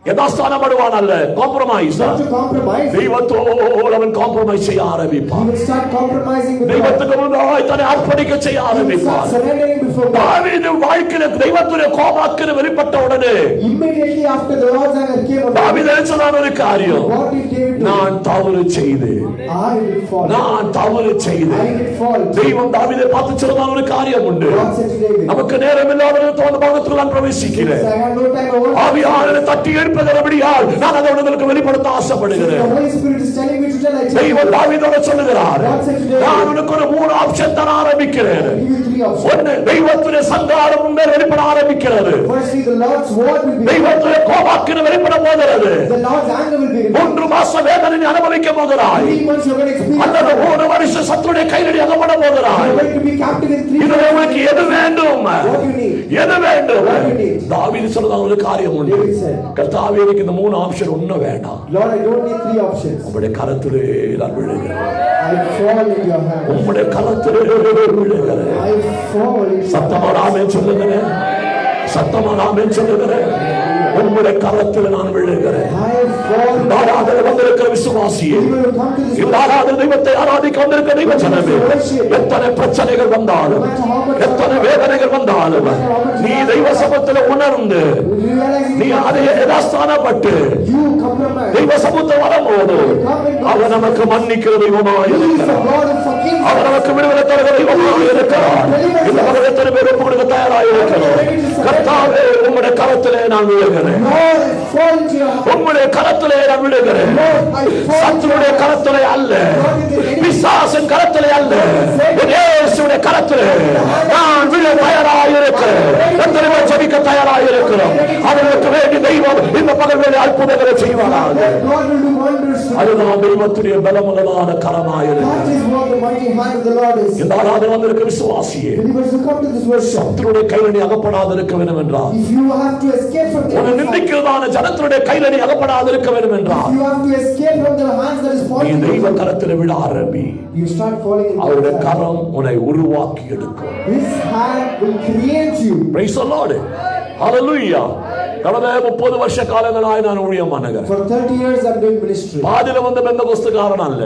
யதாஸ்தானம் படுவான் அல்ல, காம்ப்ரமைஸ். not to compromise. தெய்வத்தோடு அவன் காம்ப்ரமைஸ் செய்ய He ஆரம்பிப்பான். will start compromising with God. தெய்வத்துக்கு முன்னாய் தன்னை அர்ப்பணிக்க செய்ய He will start ஆரம்பிப்பான். surrendering before God. தாவீது வாழ்க்கையில தெய்வத்துடைய கோபாக்கிற வெளிப்பட்ட உடனே Immediately after the Lord's anger came upon him, தாவீது சொன்ன ஒரு காரியம், what did David do? நான் தவறு செய்தேன், I did fall. நான் தவறு I செய்தேன். did fall. தெய்வம் தாவீதை பார்த்து சொன்ன ஒரு காரியம் உண்டு. God said to David, நமக்கு நேரம் இல்லாத தோன்ற பாகத்தில் நான் பிரவேசிக்கிறேன். I have no time. I want ஆவியானவரை தட்டி எழுப்புகிறபடியால் நான் அதை உங்களுக்கு வெளிப்படுத்த the ஆசைப்படுகிறேன். Holy Spirit is telling me to tell. I tell you. தெய்வம் தாவீதோட சொல்லுகிறார், God said to David, நான் உனக்கு ஒரு 3 ஆப்ஷன் தர ஆரம்பிக்கிறேன். I give you 3 options. ஒன்னு, தெய்வத்துடைய சங்காரம் உண்மை வெளிப்பட ஆரம்பிக்கிறது. Firstly, the Lord's word will be. தெய்வத்துடைய கோபாக்கின வெளிப்பட போகிறது. The Lord's anger will be revealed. 3 மாசம் வேதனை நீ அனுபவிக்க போகிறாய். 3 months you're going to experience. அல்லது 3 வருஷம் சத்துடைய கையிலடி அகப்பட போகிறாய். You're going to be captive in 3 இதுல உனக்கு எது வேண்டும்? What you need? எது வேண்டும்? What you need? தாவீது சொன்னதான ஒரு காரியம் உண்டு. David said, கர்த்தாவே, எனக்கு இந்த 3 ஆப்ஷன் ஒண்ணு வேண்டாம். Lord, I don't need 3 options. உம்முடைய கரத்திலே நான் விழுகிறேன். I fall in your hand. உம்முடைய கரத்திலே விழுகிறேன். I fall in your சத்தமா ஆமென் சொல்லுகிறேன். சத்தமா ஆமென் சொல்லுகிறேன். உம்முடைய கரத்திலே நான் விழுகிறேன். I fall. ஆராதனை வந்திருக்கிற விசுவாசியே, People will come to this இந்த worship. ஆராதனை தெய்வத்தை ஆராதிக்க வந்திருக்க தெய்வ ஜனமே, எத்தனை பிரச்சனைகள் வந்தாலும், எத்தனை வேதனைகள் வந்தாலும், நீ தெய்வ சமூகத்தில் உணர்ந்து நீ அதை யதாஸ்தானப்பட்டு You compromise. தெய்வ சமூகத்தை வரும்போது அவர் நமக்கு மன்னிக்கிற தெய்வமாய் He is the இருக்கிறார். God who forgives. அவர் நமக்கு விடுதலை தருகிற தெய்வமாய் இருக்கிறார். இந்த மகன் எத்தனை பேர் ஒப்பு கொடுக்க தயாராக இருக்கிறோம்? கர்த்தாவே, உம்முடைய கரத்திலே நான் விழுகிறேன். Lord, I fall into your heart. உம்முடைய கரத்திலே நான் விழுகிறேன். சத்துருடைய கரத்திலே அல்ல, பிசாசின் கரத்திலே அல்ல, இயேசுவுடைய கரத்திலே நான் விழ தயாராக இருக்கிறேன். எத்தனை பேர் ஜெபிக்க தயாராக இருக்கிறோம்? அவர்களுக்கு வேண்டிய தெய்வம் இந்த பகல்களில் அற்புதங்களை செய்வாராக. God will do wonders. அதுதான் தெய்வத்துடைய பலமுள்ளதான கரமாய் That இருக்கிறது. is what the mighty hand of the Lord is. இந்த ஆராதனை வந்திருக்க விசுவாசியே, Believers who come to this worship, சத்துருடைய கையில் நீ அகப்படாது இருக்க வேண்டும் என்றால், if you have to escape from உன்னை the நிந்திக்கிறதான ஜனத்தினுடைய கையில் நீ அகப்படாது இருக்க வேண்டும் என்றால், if you have to escape from the hands that is நீ falling, தெய்வ கரத்தில் விட ஆரம்பி. you start falling into அவருடைய His hand. கரம் உன்னை உருவாக்கி எடுக்கும். His hand will create you. Praise the Lord. Hallelujah. கடந்த 30 வருஷ காலங்களாய் நான் ஊழியம் பண்ணுகிறேன். For 30 years I'm doing ministry. பாதியில வந்த பெந்தகோஸ்துக்காரன் அல்ல.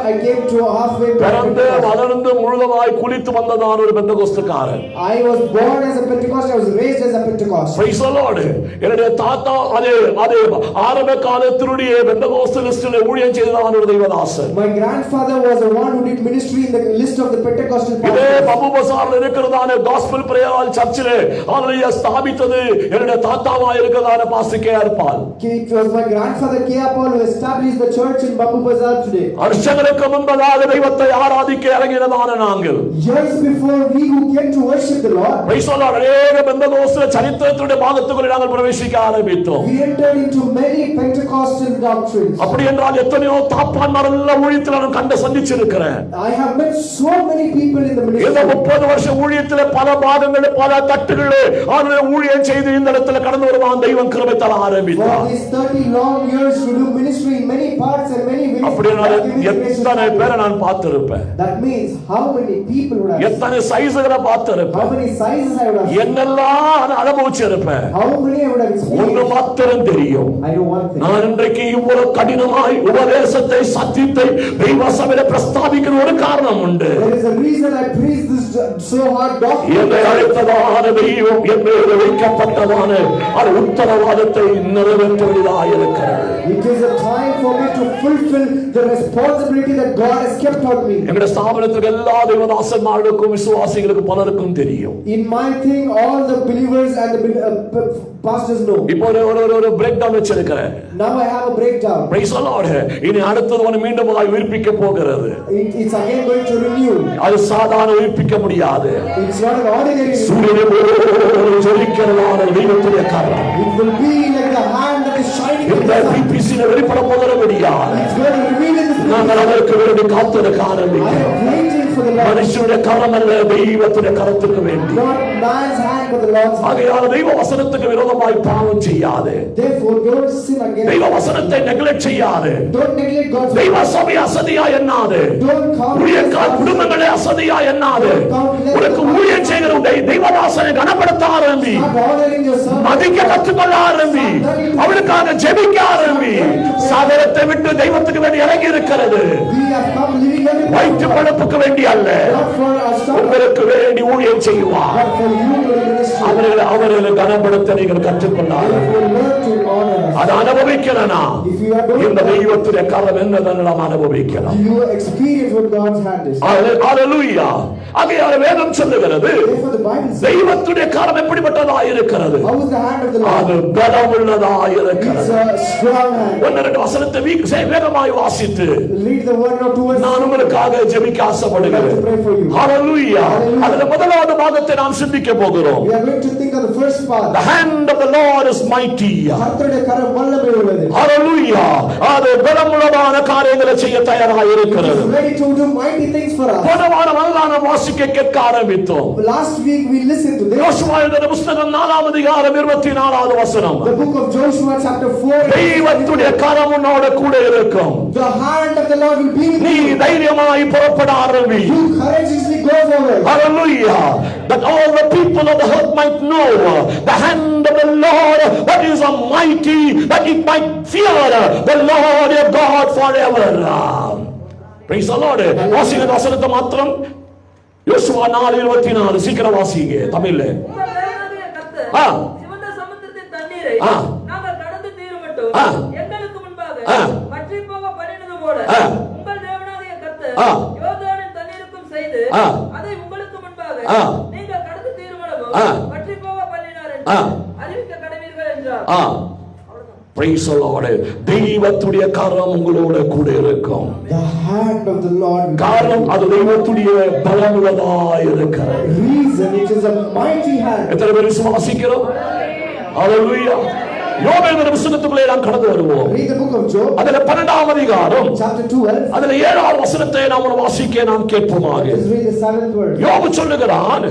I came to a halfway பிறந்து Pentecost. வளர்ந்து முழுவதுமாய் குளித்து வந்ததான ஒரு பெந்தகோஸ்துக்காரன். I was born as a Pentecost. I was raised as a Pentecost. Praise the Lord. என்னுடைய தாத்தா அதே ஆரம்ப காலத்தினுடைய பெந்தகோஸ்து லிஸ்டில் ஊழியம் செய்ததான ஒரு தெய்வதாசன். My grandfather was the one who did ministry in the list of the Pentecostal இதே pastors. பபு பசார்ல இருக்கிறதான காஸ்பல் பிரேயர் சர்ச்சிலே ஹalleluya ஸ்தாபித்தது என்னுடைய தாத்தாவா இருக்கிறதான pastor KR Paul. It was my grandfather K.R. Paul who established the church in Babu Bazar today. வருஷங்களுக்கு முன்பதாக தெய்வத்தை ஆராதிக்க இறங்கினதான நாங்கள். Years before we who came to worship the Lord, praise the Lord. அநேக பெந்தகோஸ்து சரித்திரத்துடைய பாகத்துக்குள்ளே நாங்கள் பிரவேசிக்க ஆரம்பித்தோம். we entered into many Pentecostal doctrines. அப்படி என்றால் எத்தனையோ தாப்பான்மார் எல்லாம் ஊழியத்தில் நான் கண்டு சந்திச்சிருக்கிறேன். I have met so many people in the இந்த ministry. 30 வருஷ ஊழியத்திலே பல பாகங்கள் பல தட்டுகளிலே அவருடைய ஊழியம் செய்து இந்த இடத்துல கடந்து வருவான் தெய்வம் கிருபை தர For ஆரம்பித்தார். these 30 long years to do ministry in many parts and many அப்படி ministries. எத்தனை பேரை நான் பார்த்திருப்பேன். That means how many people would have, எத்தனை சைஸ்களை how பார்த்திருப்பேன். many sizes I would have, என்னெல்லாம் அனுபவிச்சிருப்பேன். how many I would have ஒன்று experienced. மாத்திரம் தெரியும். I know one thing. நான் இன்றைக்கு இவ்வளவு கடினமாய் உபதேசத்தை சத்தியத்தை தெய்வ சபையில பிரஸ்தாபிக்கிற ஒரு காரணம் உண்டு. There is a reason I preach this so hard doctrine. என்னை அழைத்ததான தெய்வம் என் மேல் வைக்கப்பட்டதான அது உத்தரவாதத்தை நிறைவேற்றுவதாக இருக்கிறது. It is a time for me to fulfill the responsibility that God has kept on me. எங்களுடைய ஸ்தாபனத்துக்கு எல்லா தெய்வதாசன்மார்களுக்கும் விசுவாசிகளுக்கும் பலருக்கும் தெரியும். In my thing, all the believers and the pastors know. இப்போ ஒரு பிரேக் டவுன் வச்சிருக்கிறேன். Now I have a breakdown. Praise the Lord. இனி அடுத்தது ஒன்று மீண்டும் உயிர்ப்பிக்க போகிறது. It's again going to renew. அது சாதாரண உயிர்ப்பிக்க முடியாது. It's not an ordinary. சூரியனை போல ஜொலிக்கிறதான தெய்வத்துடைய கரம் It will be like the hand that is shining in இந்த the sun. பிபிசில வெளிப்பட போகிற முடியாது. It's going to reveal in this. நாங்கள் அதற்கு வேண்டி காத்திருக்க I ஆரம்பிக்கிறோம். am waiting for the Lord. மனுஷனுடைய கரம் அல்ல, தெய்வத்துடைய கரத்துக்கு வேண்டி. Not man's hand, but the Lord's hand. ஆகையால் தெய்வ வசனத்துக்கு விரோதமாய் பாவம் செய்யாது. Therefore, don't sin against. தெய்வ வசனத்தை நெக்லெக்ட் செய்யாது. Don't neglect God's word. தெய்வ சபை அசதியா எண்ணாது. Don't count. ஊழியக்கார குடும்பங்களே அசதியா எண்ணாது. உனக்கு ஊழியம் செய்கிற தெய்வதாசனை கனப்படுத்த ஆரம்பி. Start honoring yourself. மதிக்க கற்றுக்கொள்ள ஆரம்பி. அவளுக்காக ஜெபிக்க ஆரம்பி. சாகரத்தை விட்டு தெய்வத்துக்கு வேண்டி இறங்கி இருக்கிறது. We have come living every வயிற்று பழப்புக்கு வேண்டி அல்ல, not for our stuff, உங்களுக்கு வேண்டி ஊழியம் செய்வார். but for you to minister. அவர்களை கனப்படுத்த நீங்கள் கற்றுக்கொண்டார். Therefore, learn to honor us. அதை அனுபவிக்கிறனா If you are doing இந்த that, தெய்வத்துடைய கரம் என்னதென்று நாம் அனுபவிக்கலாம். you experience what God's hand is. ஹalleluya. ஆகையால் வேதம் சொல்லுகிறது Therefore, the Bible says, தெய்வத்துடைய கரம் எப்படிப்பட்டதாக இருக்கிறது? how is the hand of the Lord? அது பலமுள்ளதாக It's இருக்கிறது. a strong hand. ஒன்று ரெண்டு வசனத்தை வேகமாய் வாசித்து Read the one or two words. நான் உங்களுக்காக ஜெபிக்க ஆசைப்படுகிறேன். To pray for you. ஹalleluya. அதுல முதலாவது பாகத்தை நாம் சிந்திக்க போகிறோம். We are going to think of the first part. The hand of the Lord is mighty. கர்த்தருடைய கரம் வல்லமை உள்ளது. ஹalleluya. அது பலமுள்ளதான காரியங்களை செய்ய தயாராக இருக்கிறது. It's ready to do mighty things for us. போன வாரம் நான் வாசிக்க கேட்க ஆரம்பித்தோம். Last week we listened to this. யோசுவா எழுதின புத்தகம் 4ஆம் அதிகாரம் 24வது வசனம். The book of Joshua chapter 4. தெய்வத்துடைய கரம் உன்னோட கூட இருக்கும். The hand of the Lord will be with நீ you. தைரியமாய் புறப்பட ஆரம்பி. You courageously go forward. Hallelujah. That all the people of the earth might know the hand of the Lord that is a mighty, that it might fear the Lord Lord your God forever. Praise the Lord. வாசிங்க வசனத்தை மாத்திரம். யோசுவா 4:24 சீக்கிரம் வாசிங்க தமிழ்ல. உங்கள் தேவனாகிய கர்த்தர் ஆ. சிவந்த சமுத்திரத்தின் தண்ணீரை ஆ. நாங்கள் கடந்து தீருமட்டும் ஆ. எங்களுக்கு முன்பாக ஆ. வற்றி போக பண்ணினது போல ஆ. உங்கள் தேவனாகிய கர்த்தர் ஆ. யோர்தானின் தண்ணீருக்கும் செய்து ஆ. அதை உங்களுக்கு முன்பாக ஆ. நீங்கள் கடந்து தீருமளவும் ஆ. வற்றி போக பண்ணினார் ஆ. என்று அறிவிக்க கடவீர்கள் என்றார். Praise the Lord. தெய்வத்துடைய கரம் உங்களோட கூட இருக்கும். The hand of the Lord. காரணம் அது தெய்வத்துடைய பலமுள்ளதாய் இருக்கிறது. Reason it is a mighty hand. எத்தனை பேர் விசுவாசிக்கிறோம்? Hallelujah. யோபேல் புத்தகத்துக்குள்ளே நாம் கடந்து வருவோம். Read the book of Job. அதிலே 12ஆம் அதிகாரம் Chapter 12. அதிலே 7ஆம் வசனத்தை நாம் வாசிக்க நாம் கேட்போமாக. Let's read the 7th verse. யோபு சொல்லுகிறான்,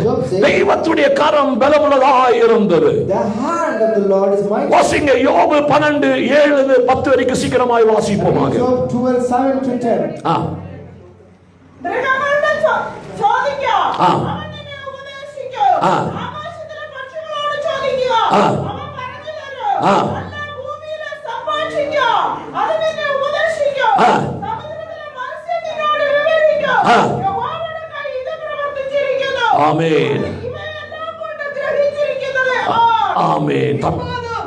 தெய்வத்துடைய கரம் பலமுள்ளதாய் இருந்தது. The hand of the Lord is mighty. வாசிங்க யோபு 12:7-10 வரைக்கும் சீக்கிரமாய் வாசிப்போமாக. Job 12:7-10. ദൃഢങ്ങളുടെ ചോദിക്കുക ആ. അവൻ നിന്നെ ഉപദേശിക്കും ആ. ആകാശത്തിലെ പക്ഷികളോട് ചോദിക്കുക ആ. അവൻ പറഞ്ഞു തരും ആ. എല്ലാ ഭൂമിയിലെ സംഭാഷിക്കുക അത് നിന്നെ ഉപദേശിക്കും ആ. സമുദ്രത്തിലെ മത്സ്യത്തിനോട് വിവരിക്കും ആ. യഹോവയുടെ കൈ ഇത് പ്രവർത്തിച്ചിരിക്കുന്നു ആമേൻ. ഇവയെല്ലാം കൊണ്ട് ഗ്രഹിച്ചിരിക്കുന്നത് ആമേൻ.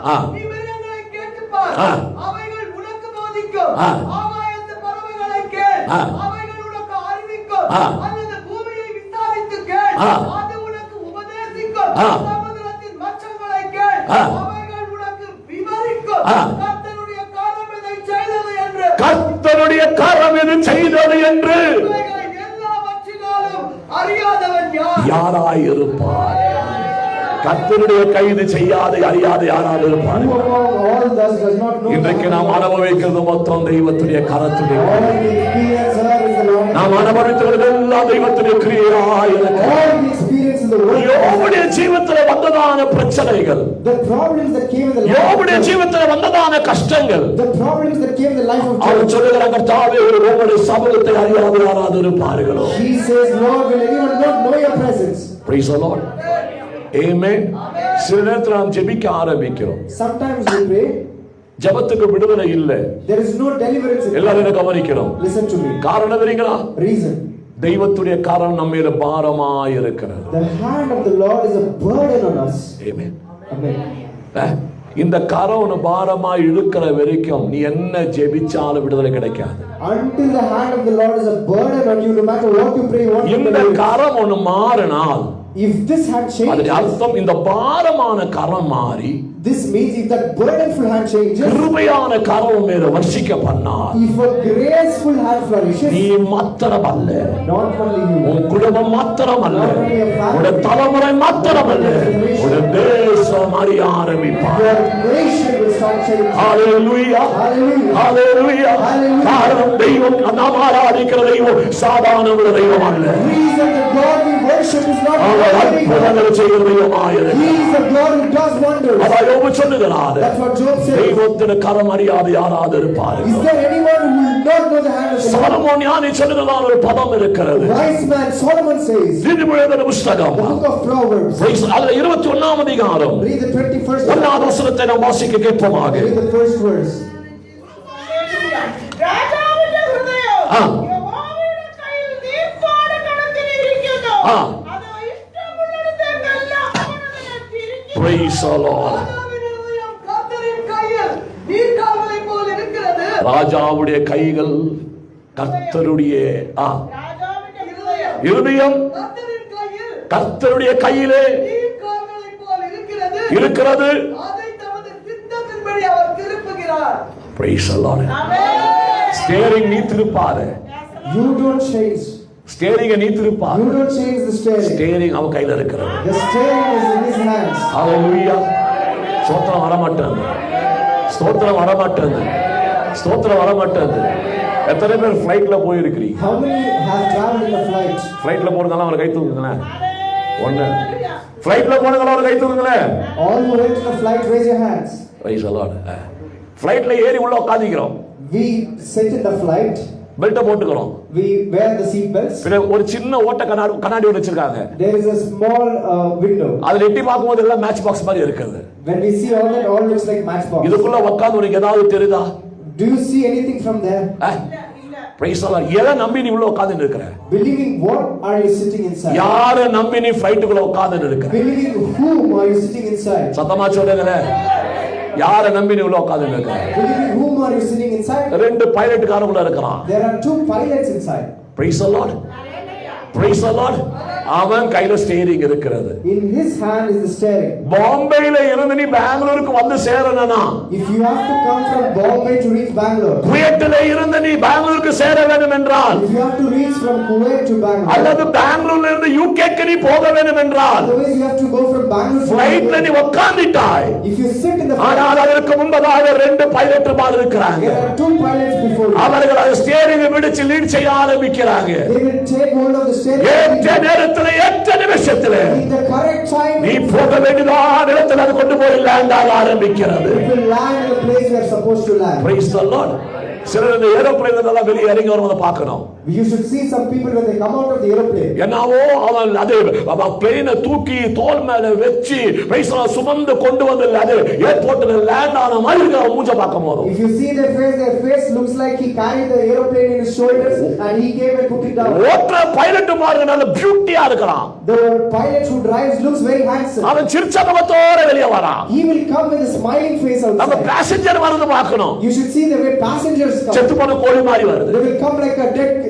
ആ. വിവരങ്ങളെ കേട്ടുപാർ ആ. அவைகள் உனக்கு போதிக்கும் ஆ. ஆகாயத்து பறவைகளை கேள் ஆ. அவைகள் உனக்கு அறிவிக்கும் ஆ. அல்லது பூமியை விசாரித்து கேள் ஆ. அது உனக்கு உபதேசிக்கும் ஆ. சமுத்திரத்தின் மச்சங்களை கேள் ஆ. அவைகள் உனக்கு விவரிக்கும் ஆ. கர்த்தருடைய கரம் இதை செய்தது என்று கர்த்தருடைய கரம் இது செய்தது என்று இவைகளை எல்லாவற்றினாலும் அறியாதவன் யார் யாராயிருப்பார்? கர்த்தருடைய கைது செய்யாத அறியாத யாராவது இருப்பார்? Who among all thus does not know? இன்றைக்கு நாம் அனுபவிக்கிறது மொத்தம் தெய்வத்துடைய கரத்துடைய All the experience here is the Lord. நாம் அனுபவிக்கிறது எல்லாம் தெய்வத்துடைய கிரியையாய் இருக்கிறது. All the experience in the world. யோபுடைய ஜீவிதத்தில் வந்ததான பிரச்சனைகள், The problems that came in the life யோபுடைய of Job. ஜீவிதத்தில் வந்ததான கஷ்டங்கள், The problems that came in the life of our Job. சொல்லுகிற கர்த்தாவே உங்களுடைய சமூகத்தை அறியாத யாராவது இருப்பார்களோ? He says, Lord, will anyone not know your presence? Praise the Lord. Amen. சில நேரத்தில் நாம் ஜெபிக்க ஆரம்பிக்கிறோம். Sometimes we pray, ஜெபத்துக்கு விடுதலை இல்லை. there is no deliverance in எல்லாரும் என்ன கவனிக்கிறோம்? Listen to me. காரணம் தெரியுங்களா? Reason. தெய்வத்துடைய கரம் நம்ம மேல பாரமாய் இருக்கிறது. The hand of the Lord is a burden on us. Amen. Amen. இந்த கரம் உன்னை பாரமாய் இழுக்கிற வரைக்கும் நீ என்ன ஜெபிச்சாலும் விடுதலை கிடைக்காது. Until the hand of the Lord is a burden on you, no matter what you pray, what you இந்த believe. கரம் ஒன்னு மாறினால் If this hand அதன் changes, அர்த்தம் இந்த பாரமான கரம் மாறி this means if that burdenful hand changes, கிருபையான கரம் மேல வர்ஷிக்க பண்ணால் if a graceful hand flourishes, நீ மாத்திரம் அல்ல, not only you, உன் குடும்பம் மாத்திரம் அல்ல, உடைய தலைமுறை மாத்திரம் அல்ல, உடைய தேசம் அறிய ஆரம்பிப்பார். your nation will start changing. Hallelujah, Hallelujah. ஹalleluya. காரணம் தெய்வம் நாம் ஆராதிக்கிற தெய்வம் சாதாரண ஒரு தெய்வம் அல்ல. Reason the God we worship is not our ordinary God. அற்புதங்களை செய்கிற தெய்வமாயிருக்கிறார். He is the God who does wonders. அதான் யோபு சொல்லுகிறார், That's what Job says. தெய்வத்தின் கரம் அறியாத யாராவது இருப்பார்கள். Is there anyone who will not know the hand of the Lord? Solomon ஞானி சொல்லுகிறார், ஒரு பதம் இருக்கிறது. Wise man Solomon says, நீதிமொழிகள் புத்தகம் the book of Proverbs. அதுல 21ஆம் அதிகாரம் Read the 21st 1ஆம் வசனத்தை நாம் வாசிக்க கேட்போமாக. Read the first verse. രാജാവിന്റെ ഹൃദയം ആ. യഹോവയുടെ കയ്യിൽ നീർത്തോട് കണക്കിലിരിക്കുന്നു ആ. അത് ഇഷ്ടമുള്ളിടത്തേക്കെല്ലാം അവൻ അതിനെ തിരിഞ്ഞു Praise the Lord. ராஜாவின் இருதயம் கர்த்தரின் கையில் நீர்க்கால்களைப் போல் இருக்கிறது ராஜாவுடைய கைகள் கர்த்தருடைய ராஜாவின் இருதயம் இருதயம் கர்த்தரின் கையில் கர்த்தருடைய கையிலே நீர்க்கால்களைப் போல் இருக்கிறது இருக்கிறது. அதை தமது சித்தத்தின்படி அவர் திருப்புகிறார். Praise the Lord. Amen. Steering நீ திருப்பாரு, You don't change. ஸ்டேரிங்க நீ திருப்பாரு. You don't change the steering. Steering அவன் கையில இருக்கிறது. The steering is in his hands. ஹalleluya. ஸ்தோத்திரம் வர மாட்டேங்குது, ஸ்தோத்திரம் வர மாட்டேங்குது, ஸ்தோத்திரம் வர மாட்டேங்குது. எத்தனை பேர் ஃளைட்ல போய் இருக்கிறீங்க? How many have traveled in a flight? ஃளைட்ல போறதால அவர் கை தூக்குங்களேன். ஒண்ணு ஃளைட்ல போறதால அவர் கை தூக்குங்களேன். All who went in a flight, raise your hands. Praise the Lord. ஃளைட்ல ஏறி உள்ள உட்கார்ந்திக்கிறோம், We sit in the flight. Belt போட்டுக்கிறோம், We wear the seat belts. பின்ன ஒரு சின்ன ஓட்ட கண்ணாடி வச்சிருக்காங்க. There is a small window. அதுல எட்டி பார்க்கும்போது எல்லாம் மேட்ச் பாக்ஸ் மாதிரி இருக்குது. When we see all that, all looks like matchbox. இதுக்குள்ள உட்கார்ந்து உனக்கு ஏதாவது தெரியுதா? Do you see anything from there? Praise the Lord. எதை நம்பி நீ உள்ள உட்கார்ந்து இருக்கற? Believing what are you sitting inside? யாரை நம்பி நீ ஃளைட்டுக்குள்ள உட்கார்ந்து இருக்கற? Believing whom are you sitting inside? சத்தமா சொல்லுங்க. யாரை நம்பி நீ உள்ள உட்கார்ந்து இருக்கற? Believing whom are you sitting inside? ரெண்டு பைலட்காரங்க உள்ள இருக்கான். There are two pilots inside. Praise the Lord. Praise the Lord. அவன் கையில ஸ்டீரிங் இருக்கிறது. In his hand is the steering. பாம்பேல இருந்து நீ பெங்களூருக்கு வந்து சேரணும்னா, if you have to come from Bombay to reach Bangalore, குவைத்தில இருந்து நீ பெங்களூருக்கு சேர வேண்டும் என்றால், if you have to reach from Kuwait to Bangalore, அல்லது பெங்களூர்ல இருந்து யுகேக்கு நீ போக வேண்டும் என்றால், otherwise you have to go from Bangalore to ஃளைட்ல நீ உட்கார்ந்துட்டாய். if you sit in the ஆனால் அதற்கு முன்பதாக ரெண்டு பைலட்மார் இருக்காங்க. there are two pilots before you. அவர்கள் அந்த ஸ்டீரிங் பிடிச்சு லீட் செய்ய ஆரம்பிக்கிறாங்க. they will take hold of the steering. ஏற்ற நேரத்துல ஏற்ற நிமிஷத்துல in the correct time நீ போக வேண்டியதான இடத்துல அது கொண்டு போய் லேண்ட் ஆக ஆரம்பிக்கிறது. it will land in the place you are supposed to land. Praise the Lord. சிலர் இந்த ஏரோப்ளேன்ல எல்லாம் வெளியே இறங்கி வருவதை பார்க்கணும். You should see some people when they come out of the aeroplane. என்னவோ அவன் அது பிளேனை தூக்கி தோள் மேல வெச்சு பிரைஸ்ல சுமந்து கொண்டு வந்து அது ஏர்போர்ட்ல லேண்ட் ஆன மாதிரி இருக்க மூஞ்ச பார்க்க போறோம். If you see their face looks like he carried the aeroplane in his shoulders and he came and put it down. ஓட்ற பைலட் மாதிரி நல்ல பியூட்டியா இருக்கான். The pilot who drives looks very handsome. அவன் சிரிச்ச முகத்தோட வெளியே வரான். He will come with a smiling face outside. நம்ம பேசஞ்சர் வரது பார்க்கணும். You should see the way passengers come. செத்து போன கோழி மாதிரி வருது. They will come like a dead head.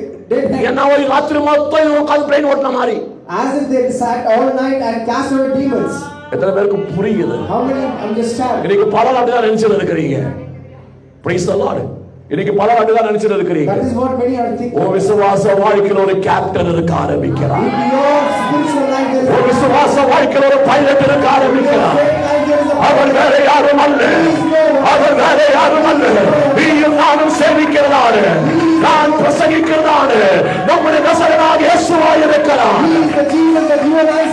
என்ன ஒரு ராத்திரி மொத்தம் உட்கார்ந்து பிளேன் ஓட்டன மாதிரி. As if they sat all night and cast out demons. எத்தனை பேருக்கு புரியுது? How many understand? இன்னைக்கு பலர் அப்படிதான் நினைச்சிட்டு இருக்கீங்க. Praise the Lord. இன்னைக்கு பலர் அப்படிதான் நினைச்சிட்டு இருக்கீங்க. That is what many are thinking. ஓ விசுவாச வாழ்க்கையில ஒரு கேப்டன் இருக்க ஆரம்பிக்கிறார். In your spiritual life there is ஓ விசுவாச வாழ்க்கையில ஒரு பைலட் இருக்க ஆரம்பிக்கிறார். அவர் வேற யாரும் அல்ல. அவர் வேற யாரும் அல்ல. நீயும் நானும் சேவிக்கிறதாரு. நான் பிரசங்கிக்கிறதாரு. நம்முடைய நசரேயனாகிய இயேசுவாய் இருக்கிறார்.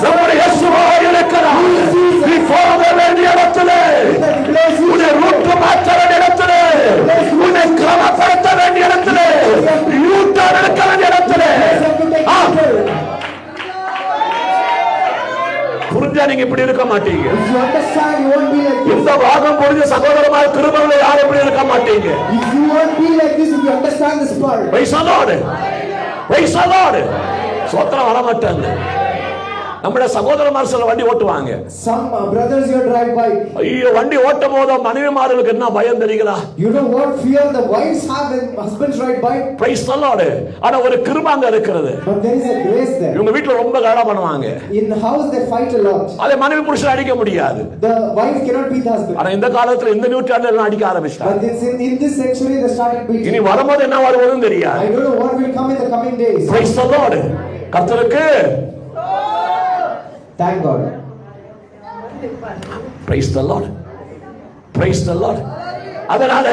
நம்முடைய இயேசுவாய் இருக்கிறார். நீ போக வேண்டிய இடத்திலே, உன்னை ரூட் மாற்ற வேண்டிய இடத்திலே, உன்னை கிரமப்படுத்த வேண்டிய இடத்திலே, யூட்டர் எடுக்க வேண்டிய இடத்திலே. புரிஞ்சா நீங்க இப்படி இருக்க மாட்டீங்க. If you understand, you won't be like this. இந்த வாகம் புரிஞ்ச சகோதரமாய் கிருபையிலே யாரும் இப்படி இருக்க மாட்டீங்க. If you won't be like this, if you understand this part. Praise the Lord. Praise the Lord. சோத்திரம் வர மாட்டாங்க. நம்முடைய சகோதரமார் சில வண்டி ஓட்டுவாங்க. Some brothers here drive by. ஐயோ வண்டி ஓட்டும் போது மனைவிமார்களுக்கு என்ன பயம் தெரியுங்களா? You know what fear the wives have when husbands ride by? Praise the Lord. ஆனா ஒரு கிருபை இருக்கிறது. But there is a grace there. இவங்க வீட்ல ரொம்ப கலடா பண்ணுவாங்க. In the house they fight a lot. அதே மனைவி புருஷன் அடிக்க முடியாது. The wife cannot beat the husband. ஆனா இந்த காலத்துல இந்த நூற்றாண்டுல எல்லாம் அடிக்க ஆரம்பிச்சாங்க. But in this century they started beating. இனி வரும்போது என்ன வரும்னு தெரியாது. I don't know what will come in the coming days. Praise the Lord. கர்த்தருக்கு Thank God. Praise the Lord. Praise the Lord. அதனால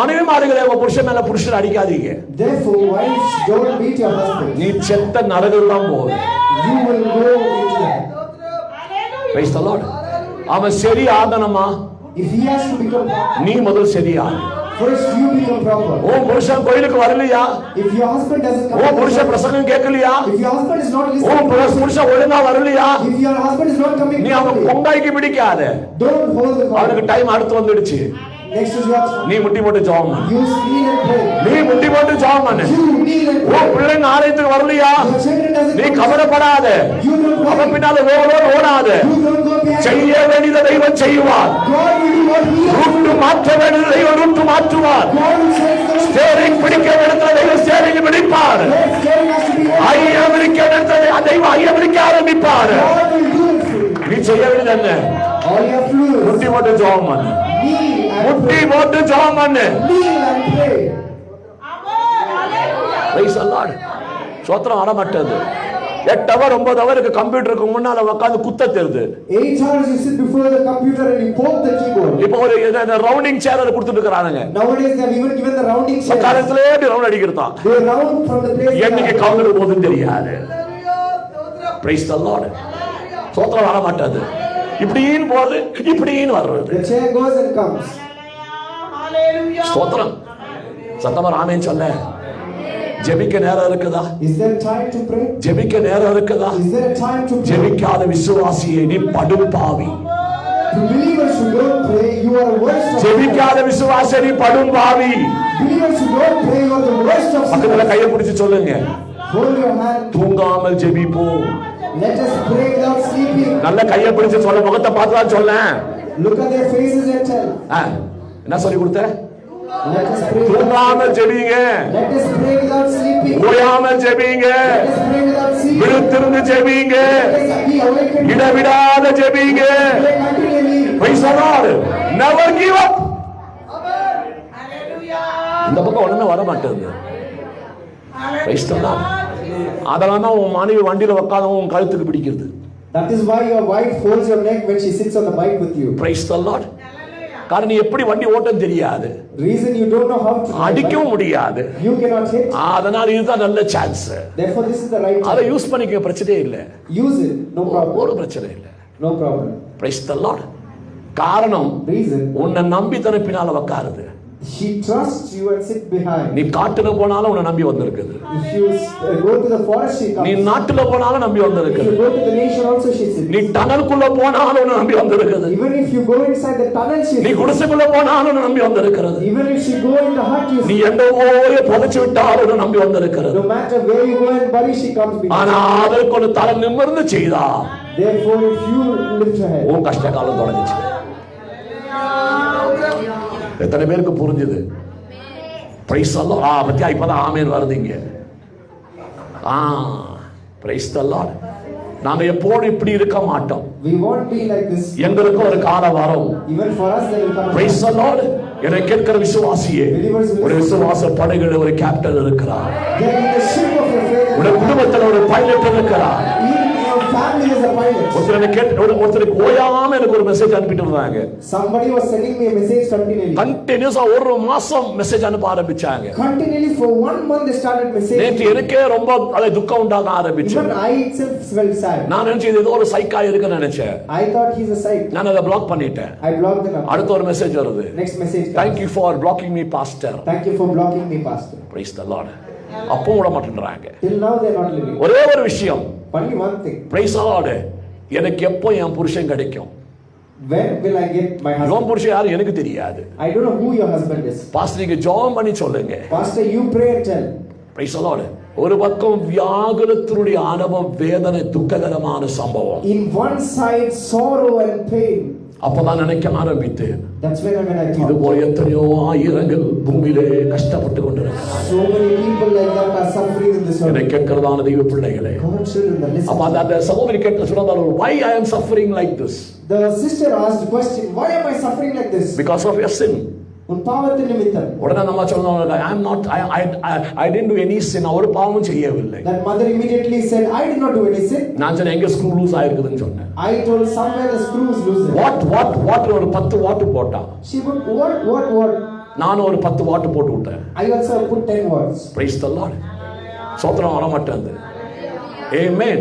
மனைவிமார்களே உங்க புருஷன் மேல புருஷன் அடிக்காதீங்க. Therefore wives don't beat your husband. நீ செத்த நரகம் தான் போவே. You will go into that. Praise the Lord. அவன் சரி ஆகணுமா? If he has to become, நீ முதல் சரியா. first you become proper. ஓ புருஷன் கோயிலுக்கு வரலையா? If your husband doesn't come, ஓ புருஷன் பிரசங்கம் கேட்கலையா? if your husband is not O listening, புருஷன் ஒழுங்கா வரலையா? if your husband is not coming, நீ அவன் பொங்காய்க்கு பிடிக்காத. don't hold the call. அவனுக்கு டைம் அடுத்து வந்துடுச்சு. Next is your நீ முட்டி போட்டு ஜெபம் பண்ணு. you kneel and pray. நீ முட்டி போட்டு ஜெபம் பண்ணு. You kneel and O pray. பிள்ளைங்க ஆலயத்துக்கு வரலையா? Your children doesn't நீ come. கவலைப்படாத. You don't அவன் worry. பின்னால ஓடாத. You don't go behind. செய்ய வேண்டியதை தெய்வம் செய்வார். God will do what he has. Route மாற்ற வேண்டியதை தெய்வம் ரூட்டு மாற்றுவார். God will change the steering பிடிக்க வேண்டியதை தெய்வம் ஸ்டீரிங் பிடிப்பார். That steering has to be open. ஐயமரிக்க வேண்டியதை தெய்வம் ஐயமரிக்க ஆரம்பிப்பார். God will do it for you. நீ செய்ய வேண்டியது என்ன? All you have to do is முட்டி போட்டு ஜெபம் பண்ணு. kneel and முட்டி pray. போட்டு ஜெபம் பண்ணு. Kneel and pray. Praise the Lord. சோத்திரம் வர மாட்டேது. 8 hour 9 hour கம்ப்யூட்டருக்கு முன்னால உட்கார்ந்து குத்த தெரியுது. 8 hours you sit before the computer and you poke the keyboard. இப்போ ஒரு ரவுண்டிங் சேர் கொடுத்துட்டு இருக்காங்க. Nowadays they have even given the rounding chair. காலத்திலே ரவுண்ட் அடிக்கிறதா. They round from the place. என்னைக்கு கவுண்டர் போகுதுன்னு தெரியாது. Praise the Lord. சோத்திரம் வர மாட்டேது. இப்படின்னு போறது இப்படின்னு வர்றது. The chair goes and comes. சோத்திரம் சத்தமா ஆமென் சொல்ல. ஜெபிக்க நேரம் இருக்குதா? Is there time to pray? ஜெபிக்க நேரம் இருக்குதா? Is there a time to pray? ஜெபிக்காத விசுவாசியே நீ படும் பாவி. Believers who don't pray, you are the worst of ஜெபிக்காத விசுவாசி நீ படும் பாவி. Believers who don't pray, you are the worst of பக்கத்துல கையை பிடிச்சு சொல்லுங்க, Hold your hand. தூங்காமல் ஜெபிப்போம். Let us pray without sleeping. நல்ல கையை பிடிச்சு சொல்ல, முகத்தை பார்த்து தான் சொல்லேன். Look at their faces and tell. என்ன சொல்லி கொடுத்த? Let us pray. தூங்காமல் ஜெபிங்க. Let us pray without sleeping. ஓயாமல் ஜெபிங்க. Let us pray without sleeping. விழித்திருந்து ஜெபிங்க. Let us be awakened. இடவிடாத ஜெபிங்க. Pray continually. Praise the Lord. Never give up. Hallelujah. இந்த பக்கம் ஒண்ணுமே வர மாட்டேங்குது. Praise the Lord. அதனால தான் உன் மனைவி வண்டியில உட்கார்ந்து உன் கழுத்துக்கு பிடிக்கிறது. That is why your wife holds your neck when she sits on the bike with you. Praise the Lord. காரணம் நீ எப்படி வண்டி ஓட்டம் தெரியாது. Reason you don't know how to அடிக்கவும் முடியாது. You cannot hit. அதனால இதுதான் நல்ல chance. Therefore this is the right அதை time. யூஸ் பண்ணிக்க, பிரச்சனையே இல்ல. Use it. No problem. ஒரு பிரச்சனை இல்ல. No problem. Praise the Lord. காரணம் Reason. உன்னை நம்பி தன பின்னால உட்காருது. She trusts you and sit behind. நீ காட்டுல போனாலும் உன்னை நம்பி வந்திருக்குது. If you go to the forest, she comes. நீ நாட்டுல போனாலும் நம்பி If வந்திருக்குது. you go to the nation also, she sits. நீ டனலுக்குள்ள போனாலும் உன்னை நம்பி வந்திருக்குது. Even if you go inside the tunnel, she நீ sits. குடிசைக்குள்ள போனாலும் உன்னை நம்பி வந்திருக்கிறது. Even if she go in the hut, you நீ sit. எந்த ஓய புதைச்சு விட்டாலும் உன்னை நம்பி வந்திருக்கிறது. No matter where you go and bury, she comes behind. ஆனா அதற்கு ஒரு தலை நிமிர்ந்து செய்தா Therefore, if you lift her head, உன் கஷ்ட காலம் தொடங்குச்சு. எத்தனை பேருக்கு புரிஞ்சுது? Praise the Lord. பத்தியா இப்பதான் ஆமென் வருதுங்க. Praise the Lord. நாங்க எப்போதும் இப்படி இருக்க மாட்டோம். we won't be like this. எங்களுக்கு ஒரு காலம் வரும். Even for us, there will come a praise the Lord. என்னை கேட்கிற விசுவாசியே, ஒரு விசுவாச படகுல ஒரு கேப்டன் இருக்கிறார். There in the ship of your faith, உங்க குடும்பத்துல ஒரு பைலட் இருக்கிறார். in your family is a pilot. ஒருத்தருக்கு ஓயாம எனக்கு ஒரு மெசேஜ் அனுப்பிட்டு இருந்தாங்க. Somebody was sending me a message continually. கண்டினியூஸா ஒரு மாசம் மெசேஜ் அனுப்ப ஆரம்பிச்சாங்க. Continually for 1 month they started messaging. நேற்று எனக்கே ரொம்ப அதை துக்கம் உண்டாக ஆரம்பிச்சு. Even I itself felt sad. நான் நினைச்சேன் ஏதோ ஒரு சைக்கா இருக்குன்னு நினைச்சேன். I thought he's a psych. நான் அதை பிளாக் பண்ணிட்டேன். I blocked the number. அடுத்த ஒரு மெசேஜ் வருது. Next message comes. Thank you for blocking me, pastor. Thank you for blocking me, pastor. Praise the Lord. அப்போ விட மாட்டேன்றாங்க. Till now they are not living. ஒரே ஒரு விஷயம். Only one thing. Praise the Lord. எனக்கு எப்போ என் புருஷன் கிடைக்கும்? When will I get my husband? உன் புருஷன் யாரு எனக்கு தெரியாது. I don't know who your husband is. Pastor நீங்க ஜெபம் பண்ணி சொல்லுங்க. Pastor, you pray and tell. Praise the Lord. ஒரு பக்கம் வியாகுலத்தினுடைய அனுபவம், வேதனை, துக்ககரமான சம்பவம். In one side sorrow and pain. அப்பதான் நினைக்க ஆரம்பித்தேன். That's when I இது thought. போல எத்தனையோ ஆயிரங்கள் பூமியிலே கஷ்டப்பட்டு கொண்டிருக்கிறார். So many people like that are suffering in this என்னை world. கேட்கிறதான தெய்வ பிள்ளைகளே, God children that listen. அப்ப அந்த சகோதரி கேட்ட சொன்னார், why I am suffering like this? The sister asked the question, why am I suffering like this? Because of your sin. உன் பாவத்தின் நிமித்தம். உடனே நம்ம சொன்னோம், I didn't do any sin. ஒரு பாவமும் செய்யவில்லை. That mother immediately said, I did not do any sin. நான் சொன்னேன் எங்க ஸ்க்ரூ லூஸ் ஆயிருக்குதுன்னு சொன்னேன். I told somewhere the screw is loose. What ஒரு 10 வாட் போட்டா. She put what? நான் ஒரு 10 வாட் போட்டு விட்டேன். I also put 10 watts. Praise the Lord. சோத்திரம் வர மாட்டேங்குது. Amen.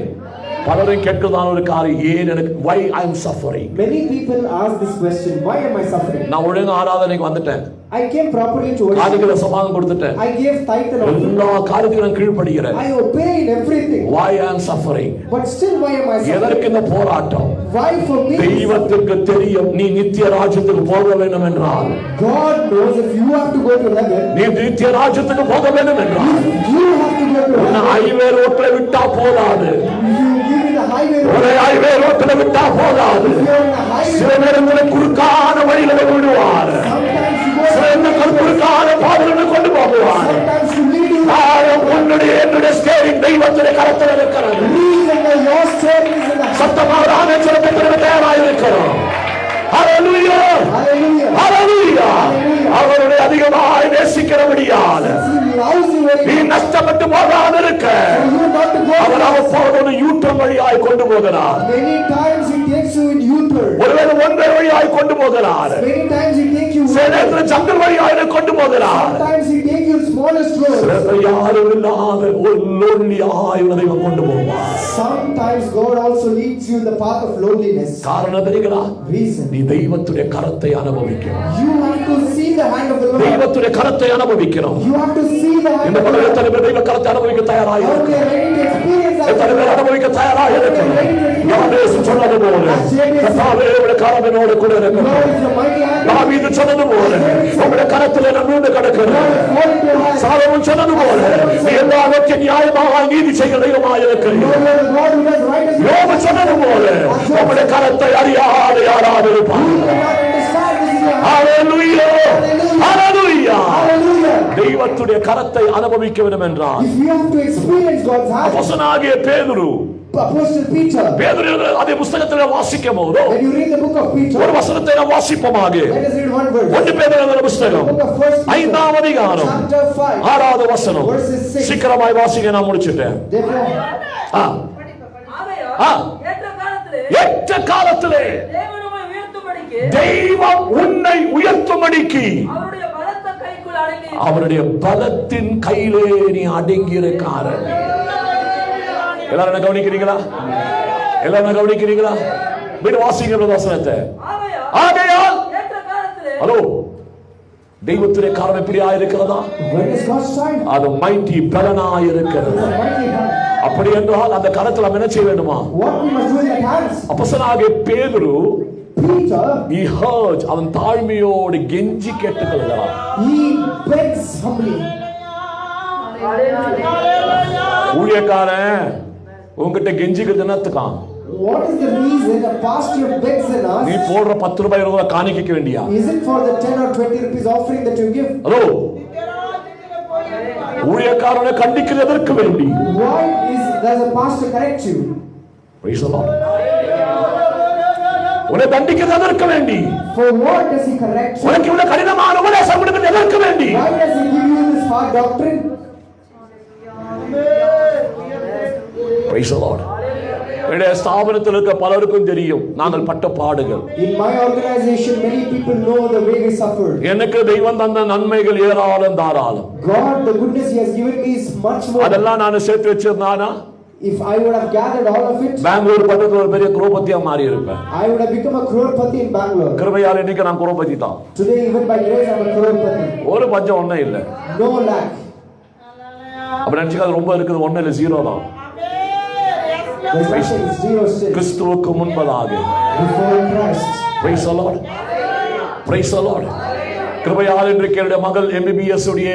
பலரும் கேட்கிறதான ஒரு காரியம், ஏன் எனக்கு, why I am suffering? Many people ask this question, why am I suffering? நான் ஒழுங்கா ஆராதனைக்கு வந்துட்டேன். I came properly to worship. காதுகளை சமாதானம் கொடுத்துட்டேன். I gave tithe and offering. எல்லா காரியத்தையும் நான் கீழ்ப்படிகிறேன். I obey in everything. Why I am suffering? But still, why am I suffering? எதற்கு இந்த போராட்டம்? Why for me? தெய்வத்துக்கு தெரியும் நீ நித்திய ராஜ்யத்துக்கு போக வேண்டும் என்றால். God knows if you have to go to heaven. நீ நித்திய ராஜ்யத்துக்கு போக வேண்டும் என்றால். You have to go to heaven. Highway ரோட்ல விட்டா போதாது. You give me the highway. ஒரு ஹைவே ரோட்ல விட்டா போதாது. You're in the highway. சில நேரங்களை குறுக்கான வழிகளை விடுவார். Sometimes you go. சில நேரங்கள் குறுக்கான பாதைகளை கொண்டு போவார். Sometimes you lead you. உன்னுடைய என்னுடைய ஸ்டேரிங் தெய்வத்துடைய கரத்தில் இருக்கிறது. Reason that your story is in the சத்தமாக ஆமென் தயாராக இருக்கிறோம். ஹalleluya. Hallelujah. ஹalleluya. அவருடைய அதிகமாய் நேசிக்கிறபடியால் He loves you very நீ much. நஷ்டப்பட்டு போகாம இருக்க For you not to go. அவர் அவப்போது யூட்டன் வழியாய் கொண்டு போகிறார். Many times he takes you in U-turn. ஒருவேளை ஒன்றை வழியாய் கொண்டு போகிறார். Many times he takes you. சில நேரத்தில் ஜங்கல் வழியாய் கொண்டு போகிறார். Sometimes he takes you smallest road. யாரும் இல்லாத ஒரு லோன்லியாய் தெய்வம் கொண்டு போவார். Sometimes God also leads you in the path of loneliness. காரணம் தெரியுங்களா? Reason. நீ தெய்வத்துடைய கரத்தை அனுபவிக்கணும். You have to see the hand of the Lord. தெய்வத்துடைய கரத்தை அனுபவிக்கணும். You have to see the hand இந்த of the Lord. உலகத்தில் தெய்வ கரத்தை அனுபவிக்க தயாராக Now we are ready to experience எத்தனை பேர் அனுபவிக்க தயாராக இருக்கிறோம்? யாபேஸ் சொன்னது போல கர்த்தாவே உம்முடைய கரம் என்னோடு கூட இருக்கிறது. Lord, if your mighty hand தாவீது சொன்னது போல உம்முடைய கரத்திலே நான் நூண்டு கிடக்கிறேன். fall into your hands. Solomon சொன்னது போல நீ எல்லாவற்றையும் நியாயமாக நீதி செய்கிற தெய்வமாக இருக்கிறீர். Lord, you are the God who does right as யோபு சொன்னது போல உம்முடைய கரத்தை அறியாத யாராவது இருப்பார். you cannot understand this is your hand. Hallelujah hallelujah. Hallelujah. தெய்வத்துடைய கரத்தை அனுபவிக்க வேண்டும் என்றால் If you have to experience God's hand, அப்போஸ்தலனாகிய பேதுரு Apostle Peter, பேதுரு அதே புத்தகத்தில் வாசிக்கும் போது when you read the book of Peter, ஒரு வசனத்தை நாம் வாசிப்போமாக. let us read one verse. ஒன்று பேதுரு புத்தகம் Book of First Peter, 5ஆம் அதிகாரம் chapter 5, 6வது வசனம். verses 6. சீக்கிரமாய் வாசிங்க, நான் முடிச்சிட்டேன். Therefore, ஆ, ஆகையால் ஆ. ஏற்ற காலத்திலே ஏற்ற காலத்திலே தேவன் உம்மை உயர்த்தும்படிக்கு தெய்வம் உன்னை உயர்த்தும்படிக்கு அவருடைய பலத்த கைக்குள் அடங்கி அவருடைய பலத்தின் கையிலே நீ அடங்கி இருக்கார. எல்லாரும் கவனிக்கிறீங்களா? எல்லாரும் கவனிக்கிறீங்களா? வீடு வாசிக்கிற வசனத்தை. ஆகையால் ஏற்ற காலத்திலே ஹலோ, தெய்வத்துடைய காரம் எப்படியா இருக்கிறதா? when is God's time? அது மைட்டி பலனாய் இருக்கிறது. Mighty hand. அப்படி என்றால் அந்த கரத்தில் நாம் என்ன செய்ய வேண்டுமா? What we must do in the hands? அப்போஸ்தலனாகிய பேதுரு Peter, he heard, அவன் தாழ்மையோடு கெஞ்சி கேட்டுக்கொள்கிறான். he begs humbly. ஊழியக்காரன் உன்கிட்ட கெஞ்சிக்கிறது என்னத்துக்கான்? What is the reason a pastor begs in நீ us? போடுற 10 ரூபாய் 20 ரூபாய் காணிக்க வேண்டியா? Is it for the 10 or 20 rupees offering that you give? Hello, ஊழியக்காரனை கண்டிக்கிறது எதற்கு வேண்டி? Why does a pastor correct you? Praise the Lord. உன்னை தண்டிக்கிறது எதற்கு வேண்டி? For what does he correct you? உனக்கு இவ்வளவு கடினமான உபதேசம் கொடுக்கிறது எதற்கு வேண்டி? Why does he give you this hard doctrine? Praise the Lord. என்னுடைய ஸ்தாபனத்தில் இருக்க பலருக்கும் தெரியும் நாங்கள் பட்ட பாடுகள். In my organization, many people know the way we suffered. எனக்கு தெய்வம் தந்த நன்மைகள் ஏராளம் தாராளம். God, the goodness he has given me is much more. அதெல்லாம் நான் சேர்த்து வச்சிருந்தானா If I would have gathered all of it, Bangalore பட்டணத்துல ஒரு பெரிய குரோபதியா மாறி இருப்பேன். I would have become a crorepati in Bangalore. கிருபையால் இன்னைக்கு நான் குரோபதி தான். Today, even by grace, I am a crorepati. ஒரு பஞ்சம் ஒண்ணும் இல்ல. No lack. அப்ப நினைச்சுக்காது ரொம்ப இருக்குது, ஒண்ணு இல்ல, ஜீரோ தான். There's nothing, zero sin. கிறிஸ்துவுக்கு முன்பதாக. Before Christ. Praise the Lord. Praise the Lord. கிருபையால் இன்றைக்கு என்னுடைய மகள் MBBS உடைய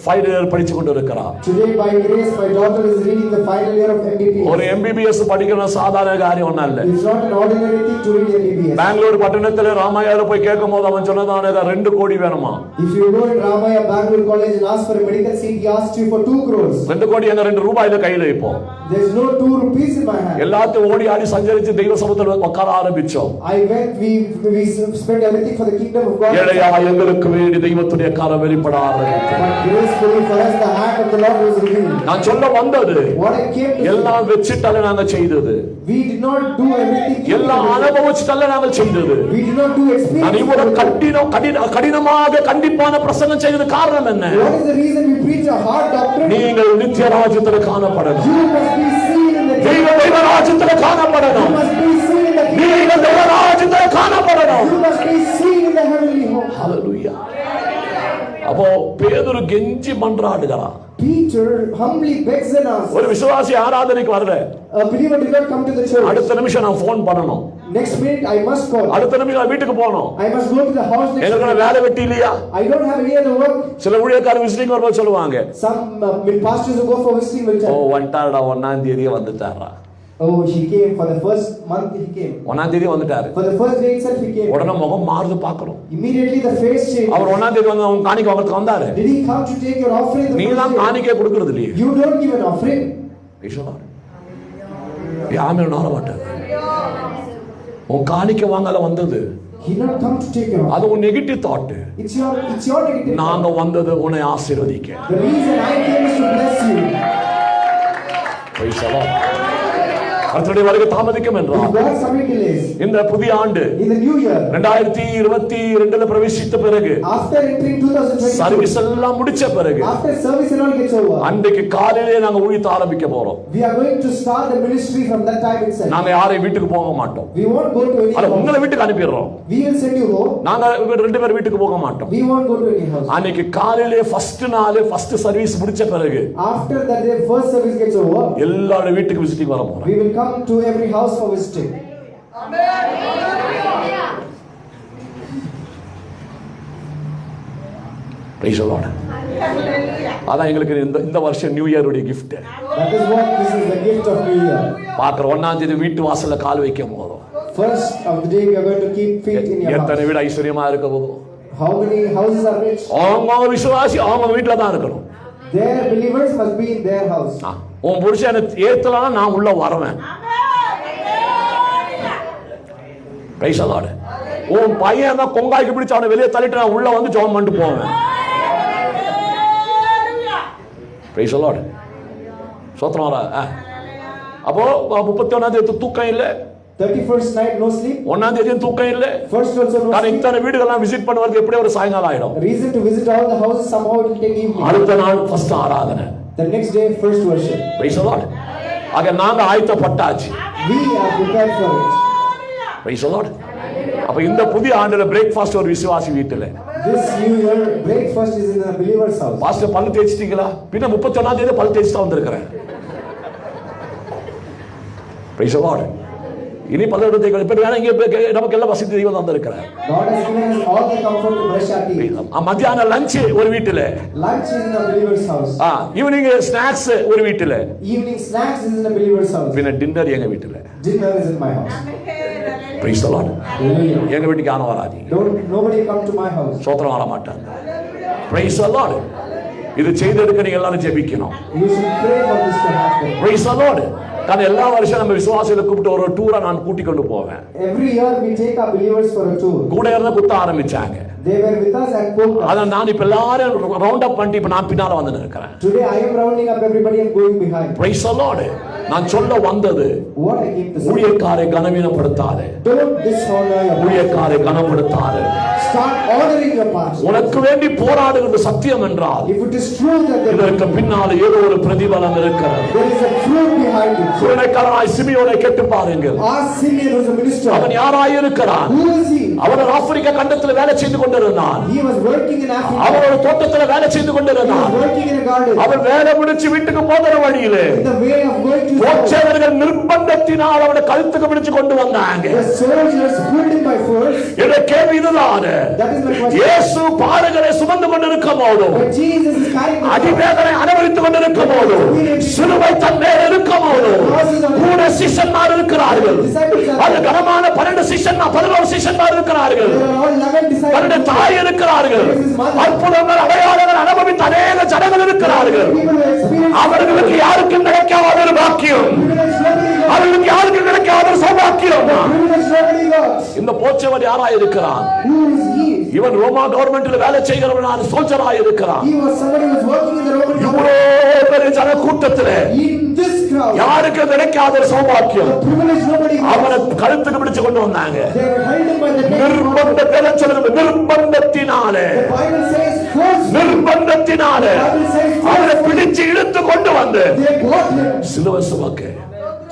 ஃபைனல் இயர் படிச்சு கொண்டு இருக்கிறார். Today by grace my daughter is reading the final year of MBBS. ஒரு MBBS படிக்கணும் சாதாரண காரியம் ஒண்ணு இல்ல. It's not an ordinary thing to read MBBS. Bangalore பட்டணத்துல ராமாயால போய் கேட்கும்போது அவன் சொன்னதானே 2 கோடி வேணுமா? If you go in Ramaya Bangalore College and ask for a medical seat, he asked you for 2 crores. 2 கோடி எங்க 2 ரூபாயில கையில இப்போ. There's no 2 rupees in my hand. எல்லாத்தையும் ஓடி ஆடி சஞ்சரிச்சு தெய்வ சமூகத்துல உட்கார ஆரம்பிச்சோம். I went, we spent everything for the kingdom of God. ஏழையா எங்களுக்கு வேண்டி தெய்வத்துடைய காரம் வெளிப்பட ஆரம்பித்தது. But gracefully for us the hand of the Lord was revealed. நான் சொல்ல வந்தது What I came to எல்லாம் வெச்சிட்டல்ல நாங்க செய்தது. we did not do everything. எல்லாம் அனுபவிச்சிட்டல்ல நாங்க செய்தது. We did not do நான் இவ்வளவு experience. கடினமாக கண்டிப்பான பிரசங்கம் செய்தது காரணம் என்ன? What is the reason we preach a hard doctrine? நீங்கள் நித்திய ராஜ்யத்தில் காணப்படணும். You must be seen in the தெய்வ ராஜ்யத்தில் You காணப்படணும். must be seen in the நீங்கள் தெய்வ ராஜ்யத்தில் காணப்படணும். You must be seen in the heavenly home. ஹalleluya. அப்போ பேதுரு கெஞ்சி மன்றாடுகிறான். Peter humbly begs and asks. ஒரு விசுவாசி ஆராதனைக்கு வரல, A believer did not come to the church. அடுத்த நிமிஷம் நான் ஃபோன் பண்ணணும். Next minute I must call. அடுத்த நிமிஷம் நான் வீட்டுக்கு போகணும். I must go to the house next எனக்கு minute. வேலை வெட்டி இல்லையா? I don't have any other work. சில ஊழியக்காரர் விசிட்டிங் வரும்போது சொல்லுவாங்க, Some pastors who go for visiting will O tell. வந்துட்டாருடா, 1ஆம் தேதியே வந்துட்டாரா, Oh, he came for the first month. He came 1ஆம் தேதி வந்துட்டாரு. for the first day itself. He came. உடனே முகம் மாறுது பாக்குறோம். Immediately the face changed. அவர் 1ஆம் தேதி வந்து அவங்க காணிக்கை வாங்குறதுக்கு வந்தாரு. Did he come to take your offering? The நீ first தான் day? காணிக்கை கொடுக்கறது இல்லையே. You don't give an offering. ஈஸ்வரன் யாமே நாள மாட்டார். உன் காணிக்கை வாங்கல வந்தது, He not come to take your offering. அது உன் negative thought. It's your negative. நாங்க வந்தது உன்னை ஆசீர்வதிக்க. The reason I came is to bless you. Praise the Lord. கர்த்தருடைய வருகை தாமதிக்கும் If என்றால் God's coming delays இந்த புதிய ஆண்டு in the new year, 2022 பிரவேசித்த பிறகு after entering 2022, சர்வீஸ் எல்லாம் முடிச்ச பிறகு after service and all gets over, அன்றைக்கு காலையிலே நாங்க ஊழியத்தை ஆரம்பிக்க போறோம். we are going to start the ministry from that time itself. நாங்க யாரையும் வீட்டுக்கு போக மாட்டோம். We won't go to any அல்ல house. உங்களை வீட்டுக்கு அனுப்பிடுறோம். We will send you home. நாங்க ரெண்டு பேர் வீட்டுக்கு போக மாட்டோம். We won't go to any house. அன்னைக்கு காலையிலே ஃபர்ஸ்ட் நாள் ஃபர்ஸ்ட் சர்வீஸ் முடிச்ச பிறகு After that day first service gets over, எல்லாரும் வீட்டுக்கு விசிட்டிங் வர போறோம். we will come to every house for visiting. Praise the Lord. அதான் எங்களுக்கு இந்த வருஷம் நியூ இயர் உடைய gift. That is what this is the gift of New Year. பாக்குற 1ஆம் தேதி வீட்டு வாசல்ல கால் வைக்க போறோம். First of the day we are going to keep feet in your எத்தனை house. வீடு ஐஸ்வரியமா இருக்க போகுது. How many houses are rich? அவங்க விசுவாசி அவங்க வீட்ல தான் இருக்கணும். Their believers must be in their house. உன் புருஷனை ஏத்தலனா நான் உள்ள வரவேன். Praise the Lord. உன் பையன் தான் கொங்காய்க்கு பிடிச்சு அவனை வெளியே தள்ளிட்டு நான் உள்ள வந்து ஜெபம் பண்ணிட்டு போவேன். Praise the Lord. சோத்ரம் அப்போ 31ஆம் தேதி தூக்கம் இல்ல, 31st night no sleep, 1ஆம் தேதி தூக்கம் இல்ல. first also no நான் sleep. இத்தனை வீடுகள்லாம் விசிட் பண்ணுவதற்கு எப்படி ஒரு சாயங்காலம் ஆயிடும். Reason to visit all the houses, somehow it will take evening. அடுத்த நாள் ஃபர்ஸ்ட் ஆராதனை. The next day first worship. Praise the Lord. ஆக நாங்க ஆயத்தப்பட்டாச்சு. We are prepared for it. Praise the Lord. அப்ப இந்த புதிய ஆண்டுல பிரேக்ஃபாஸ்ட் ஒரு விசுவாசி வீட்டுல. This new year breakfast is in a believer's house. Pastor பல்லு தேய்ச்சிட்டீங்களா? பின்ன 31ஆம் தேதி பல்லு தேய்ச்சி தான் வந்திருக்கிறேன். Praise the Lord. இனி பல்லு தேய்க்க இப்ப வேணா இங்க நமக்கு எல்லாம் வசதி தெய்வம் வந்திருக்கிறேன். God has given us all the comfort to brush our teeth. மத்தியான லஞ்ச் ஒரு வீட்டுல. Lunch is in a believer's house. Evening snacks ஒரு வீட்டுல. Evening snacks is in a believer's house. பின்ன டின்னர் எங்க வீட்டுல. Dinner is in my house. Praise the Lord. எங்க வீட்டுக்கு யாரும் வராதீங்க. Nobody come to my house. சோத்திரம் வர மாட்டாங்க. Praise the Lord. இது செய்தெடுக்க நீங்க எல்லாரும் ஜெபிக்கணும். You should pray for this to happen. Praise the Lord. நான் எல்லா வருஷம் நம்ம விசுவாசிகளை கூப்பிட்டு ஒரு டூரை நான் கூட்டி கொண்டு போவேன். Every year we take our believers for a tour. கூட இருந்து குத்த ஆரம்பிச்சாங்க. They were with us and poked us. அத நான் இப்ப எல்லாரும் ரவுண்ட் அப் பண்ணி இப்ப நான் பின்னால வந்து நிக்கிறேன். Today I am rounding up everybody and going behind. Praise the Lord. நான் சொல்ல வந்தது What I came to say. ஊழியக்காரை கனவீனப்படுத்தாதே. Don't dishonor your ஊழியக்காரை கனப்படுத்தாதே. Start honoring your pastor. உனக்கு வேண்டி போராடுகிறது சத்தியம் என்றால் If it is true that இதற்கு பின்னால ஏதோ ஒரு பிரதிபலன் இருக்கிறது. there is a fruit behind it. சூழ்நிலைக்காரனாய் சிமியோனை கேட்டு பாருங்கள். Ask Simeon who is a minister. அவன் யாராய் இருக்கிறான்? Who is he? அவன் ஆப்பிரிக்கா கண்டத்தில் வேலை செய்து கொண்டிருந்தான். He was working in Africa. அவன் ஒரு தோட்டத்தில் வேலை செய்து He கொண்டிருந்தான். was working in a garden. அவன் வேலை முடிச்சு வீட்டுக்கு போகிற வழியிலே In the way of going to போச்சவர்கள் நிர்பந்தத்தினால் அவனை கழுத்துக்கு பிடிச்சு கொண்டு வந்தாங்க. the soldiers pulled him by force. என்ற கேள்வி இதுதான். That is my question. இயேசு பாடுகளை சுமந்து கொண்டிருக்கும் போதும் But Jesus is carrying the அதிவேதனை அனுபவித்துக் கொண்டிருக்கும் போதும் சிலுவை தன் மேல் இருக்கும் போதும் கூட சிஷ்யன்மார் இருக்கிறார்கள். அது கனமான 12 சிஷ்யன்மார் 11 சிஷ்யன்மார் இருக்கிறார்கள். There are all 11 disciples. 12 தாய் இருக்கிறார்கள். அற்புதங்கள் அடையாளங்கள் அனுபவித்த அநேக ஜனங்கள் இருக்கிறார்கள். People who experience அவர்களுக்கு யாருக்கும் கிடைக்காத ஒரு பாக்கியம், அவர்களுக்கு யாருக்கும் கிடைக்காத ஒரு சௌபாக்கியம். privilege nobody got. இந்த போச்சவர் யாராய் இருக்கிறான்? Who is he? இவன் ரோமா கவர்மெண்ட்ல வேலை செய்கிறவனான சோல்ஜராய் இருக்கிறான். He was somebody who was working in the Roman government. இவ்வளவு பெரிய ஜன கூட்டத்திலே In this crowd, யாருக்கு கிடைக்காத ஒரு சௌபாக்கியம் the privilege nobody got. அவனை கழுத்துக்கு பிடிச்சு கொண்டு வந்தாங்க. They were held him by the neck. நிர்பந்த நிர்பந்தத்தினாலே The Bible says force. நிர்பந்தத்தினாலே அவனை பிடிச்சு இழுத்து கொண்டு வந்து They got him. சிலுவை சுமக்கு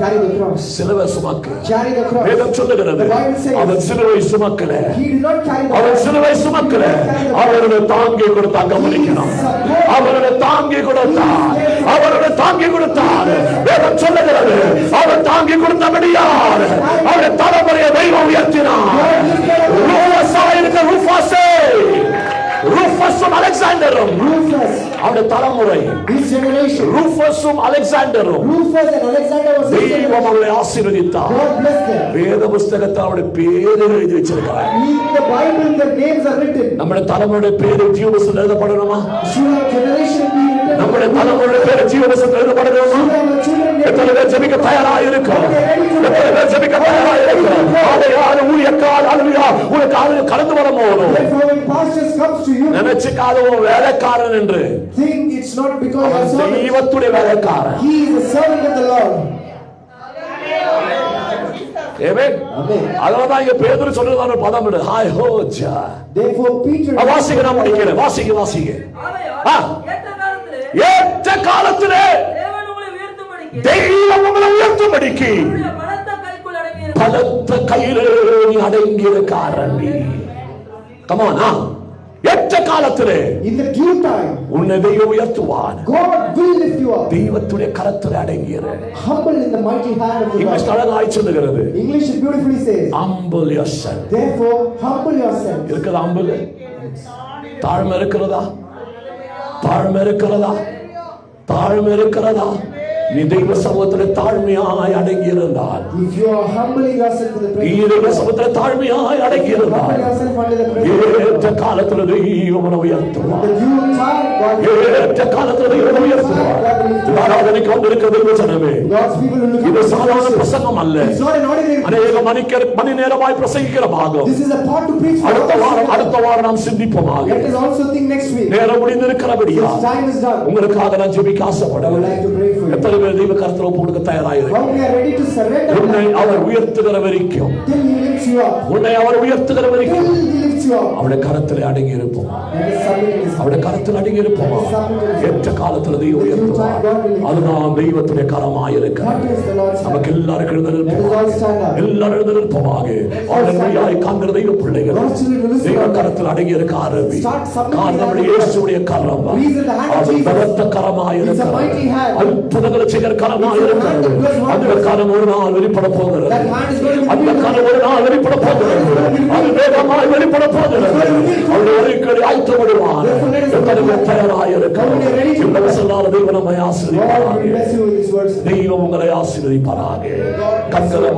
Carry the cross. சிலுவை சுமக்கு. Carry the cross. வேதம் சொல்லுகிறது The Bible says அவன் சிலுவை சுமக்கல. he did not carry the அவன் cross. சிலுவை சுமக்கல. அவருடைய தாங்கி கொடுத்தா கவனிக்கணும். அவருடைய தாங்கி கொடுத்தார். அவருடைய தாங்கி கொடுத்தார். வேதம் சொல்லுகிறது அவன் தாங்கி கொடுத்தபடியார் அவருடைய தலைமுறையை தெய்வம் உயர்த்தினார். ரூஃபஸும் அலெக்சாண்டரும் Rufus, அவருடைய தலைமுறை his generation. ரூஃபஸும் அலெக்சாண்டரும் Rufus and Alexander was his தெய்வம் generation. அவர்களை ஆசீர்வதித்தார். God bless them. வேத புஸ்தகத்தில் அவருடைய பேரு எழுதி வச்சிருக்கிறார். In the Bible, their names are written. நம்முடைய தலைமுறை பேரு ஜீவபுஸ்தகத்தில் எழுதப்படணுமா? Should our generation be written? நம்முடைய தலைமுறை பேரு ஜீவபுஸ்தகத்தில் எழுதப்படணுமா? Should our children be எத்தனை பேர் ஜெபிக்க தயாராக இருக்கிறோம்? எத்தனை பேர் ஜெபிக்க தயாராக இருக்கிறோம்? ஆகையால் ஊழியக்கால் அல்லேலூயா உங்களுக்கு ஆளு கடந்து வரும்போது Therefore, when pastors comes to you, நினைச்சுக்காத ஒரு வேலைக்காரன் என்று think it's not because you are அவன் servant. தெய்வத்துடைய வேலைக்காரன். He is a servant of the Lord. Amen. Amen. அதனாலதான் இங்க பேதுரு சொல்றதான ஒரு பதம் இருக்கு. ஹாய் ஹோஜா. Therefore Peter, வாசிங்க, நான் படிக்கிறேன். வாசிங்க. ஆகையால் ஏற்ற காலத்திலே ஏற்ற காலத்திலே தேவன் உங்களை உயர்த்தும்படிக்கு தெய்வம் உங்களை உயர்த்தும்படிக்கு அவருடைய பலத்த கைக்குள் அடங்கியிருக்கிறார். பலத்த கையிலே நீ அடங்கியிருக்காரண்டி. கமானா, ஏற்ற காலத்திலே in the due time, உன்னை தெய்வம் உயர்த்துவான். God will lift you up. தெய்வத்துடைய கரத்தில் அடங்கியிரு. Humble in the mighty hand of the English Lord. அழகாய் சொல்லுகிறது. English beautifully says, humble yourself. therefore humble yourself. இருக்கிறதா humble? தாழ்மை இருக்கிறதா? தாழ்மை இருக்கிறதா? தாழ்மை இருக்கிறதா? நீ தெய்வ சமூகத்தில் தாழ்மையாய் அடங்கி இருந்தால், If you are humbling yourself to the நீ presence, தெய்வ சமூகத்தில் தாழ்மையாய் அடங்கி humble இருந்தால், yourself under the presence. ஏற்ற காலத்தில் தெய்வம் உன்னை உயர்த்துவார். The due time, God will ஏற்ற காலத்தில் தெய்வம் உயர்த்துவார். ஆராதனைக்கு வந்திருக்கிற தெய்வ ஜனமே, God's people will look இது at சாதாரண this. பிரசங்கம் அல்ல. It's not an ordinary. அநேக மணி நேரமாய் பிரசங்கிக்கிற பாகம். This is a part to preach for அடுத்த வாரம் நாம் சிந்திப்போமாக. Let us also think next week. நேரம் முடிந்திருக்கிறபடியா This time is done. உங்களுக்காக நான் ஜெபிக்க I would ஆசைப்படுகிறேன். like to pray for you. எத்தனை பேர் தெய்வ கரத்தில் ஒப்பு கொடுக்க தயாராயிருக்கு? How we are ready to surrender உன்னை அவர் உயர்த்துகிற வரைக்கும், till He lifts you up. உன்னை அவர் உயர்த்துகிற Till வரைக்கும் He lifts you up. அவருடைய கரத்தில் அடங்கி இருப்போம். Let us submit in His அவருடைய கரத்தில் அடங்கி இருப்போம். ஏற்ற காலத்தில் தெய்வம் உயர்த்துவார். அதுதான் தெய்வத்துடைய கரமாய் இருக்கிறது. That is the Lord's hand. நமக்கு எல்லாரும் எழுந்து Let us all நிற்போமாக. stand up. எல்லாரும் எழுந்து நிற்போமாக. ஆண்டவரையாய் காண்கிற தெய்வ பிள்ளைகள் தெய்வ கரத்தில் அடங்கி இருக்க ஆரம்பி. காரணம் இயேசுவுடைய கரம். அது பலத்த கரமாய் இருக்கிறது. அற்புதங்களை செய்கிற கரமாய் இருக்கிறது. அந்த கரம் ஒரு நாள் வெளிப்பட போகிறது. அந்த கரம் ஒரு நாள் வெளிப்பட போகிறது. அது வேகமாய் வெளிப்பட போகிறது. அவருடைய ஒருக்கடி ஆய்த்து விடுவார். எத்தனை பேர் தயாராய் இருக்கிறார்? இந்த சொல்லாத தெய்வம் நம்மை God will ஆசீர்வதிப்பாராக. bless you with His words. தெய்வம் உங்களை ஆசீர்வதிப்பாராக. கண்களை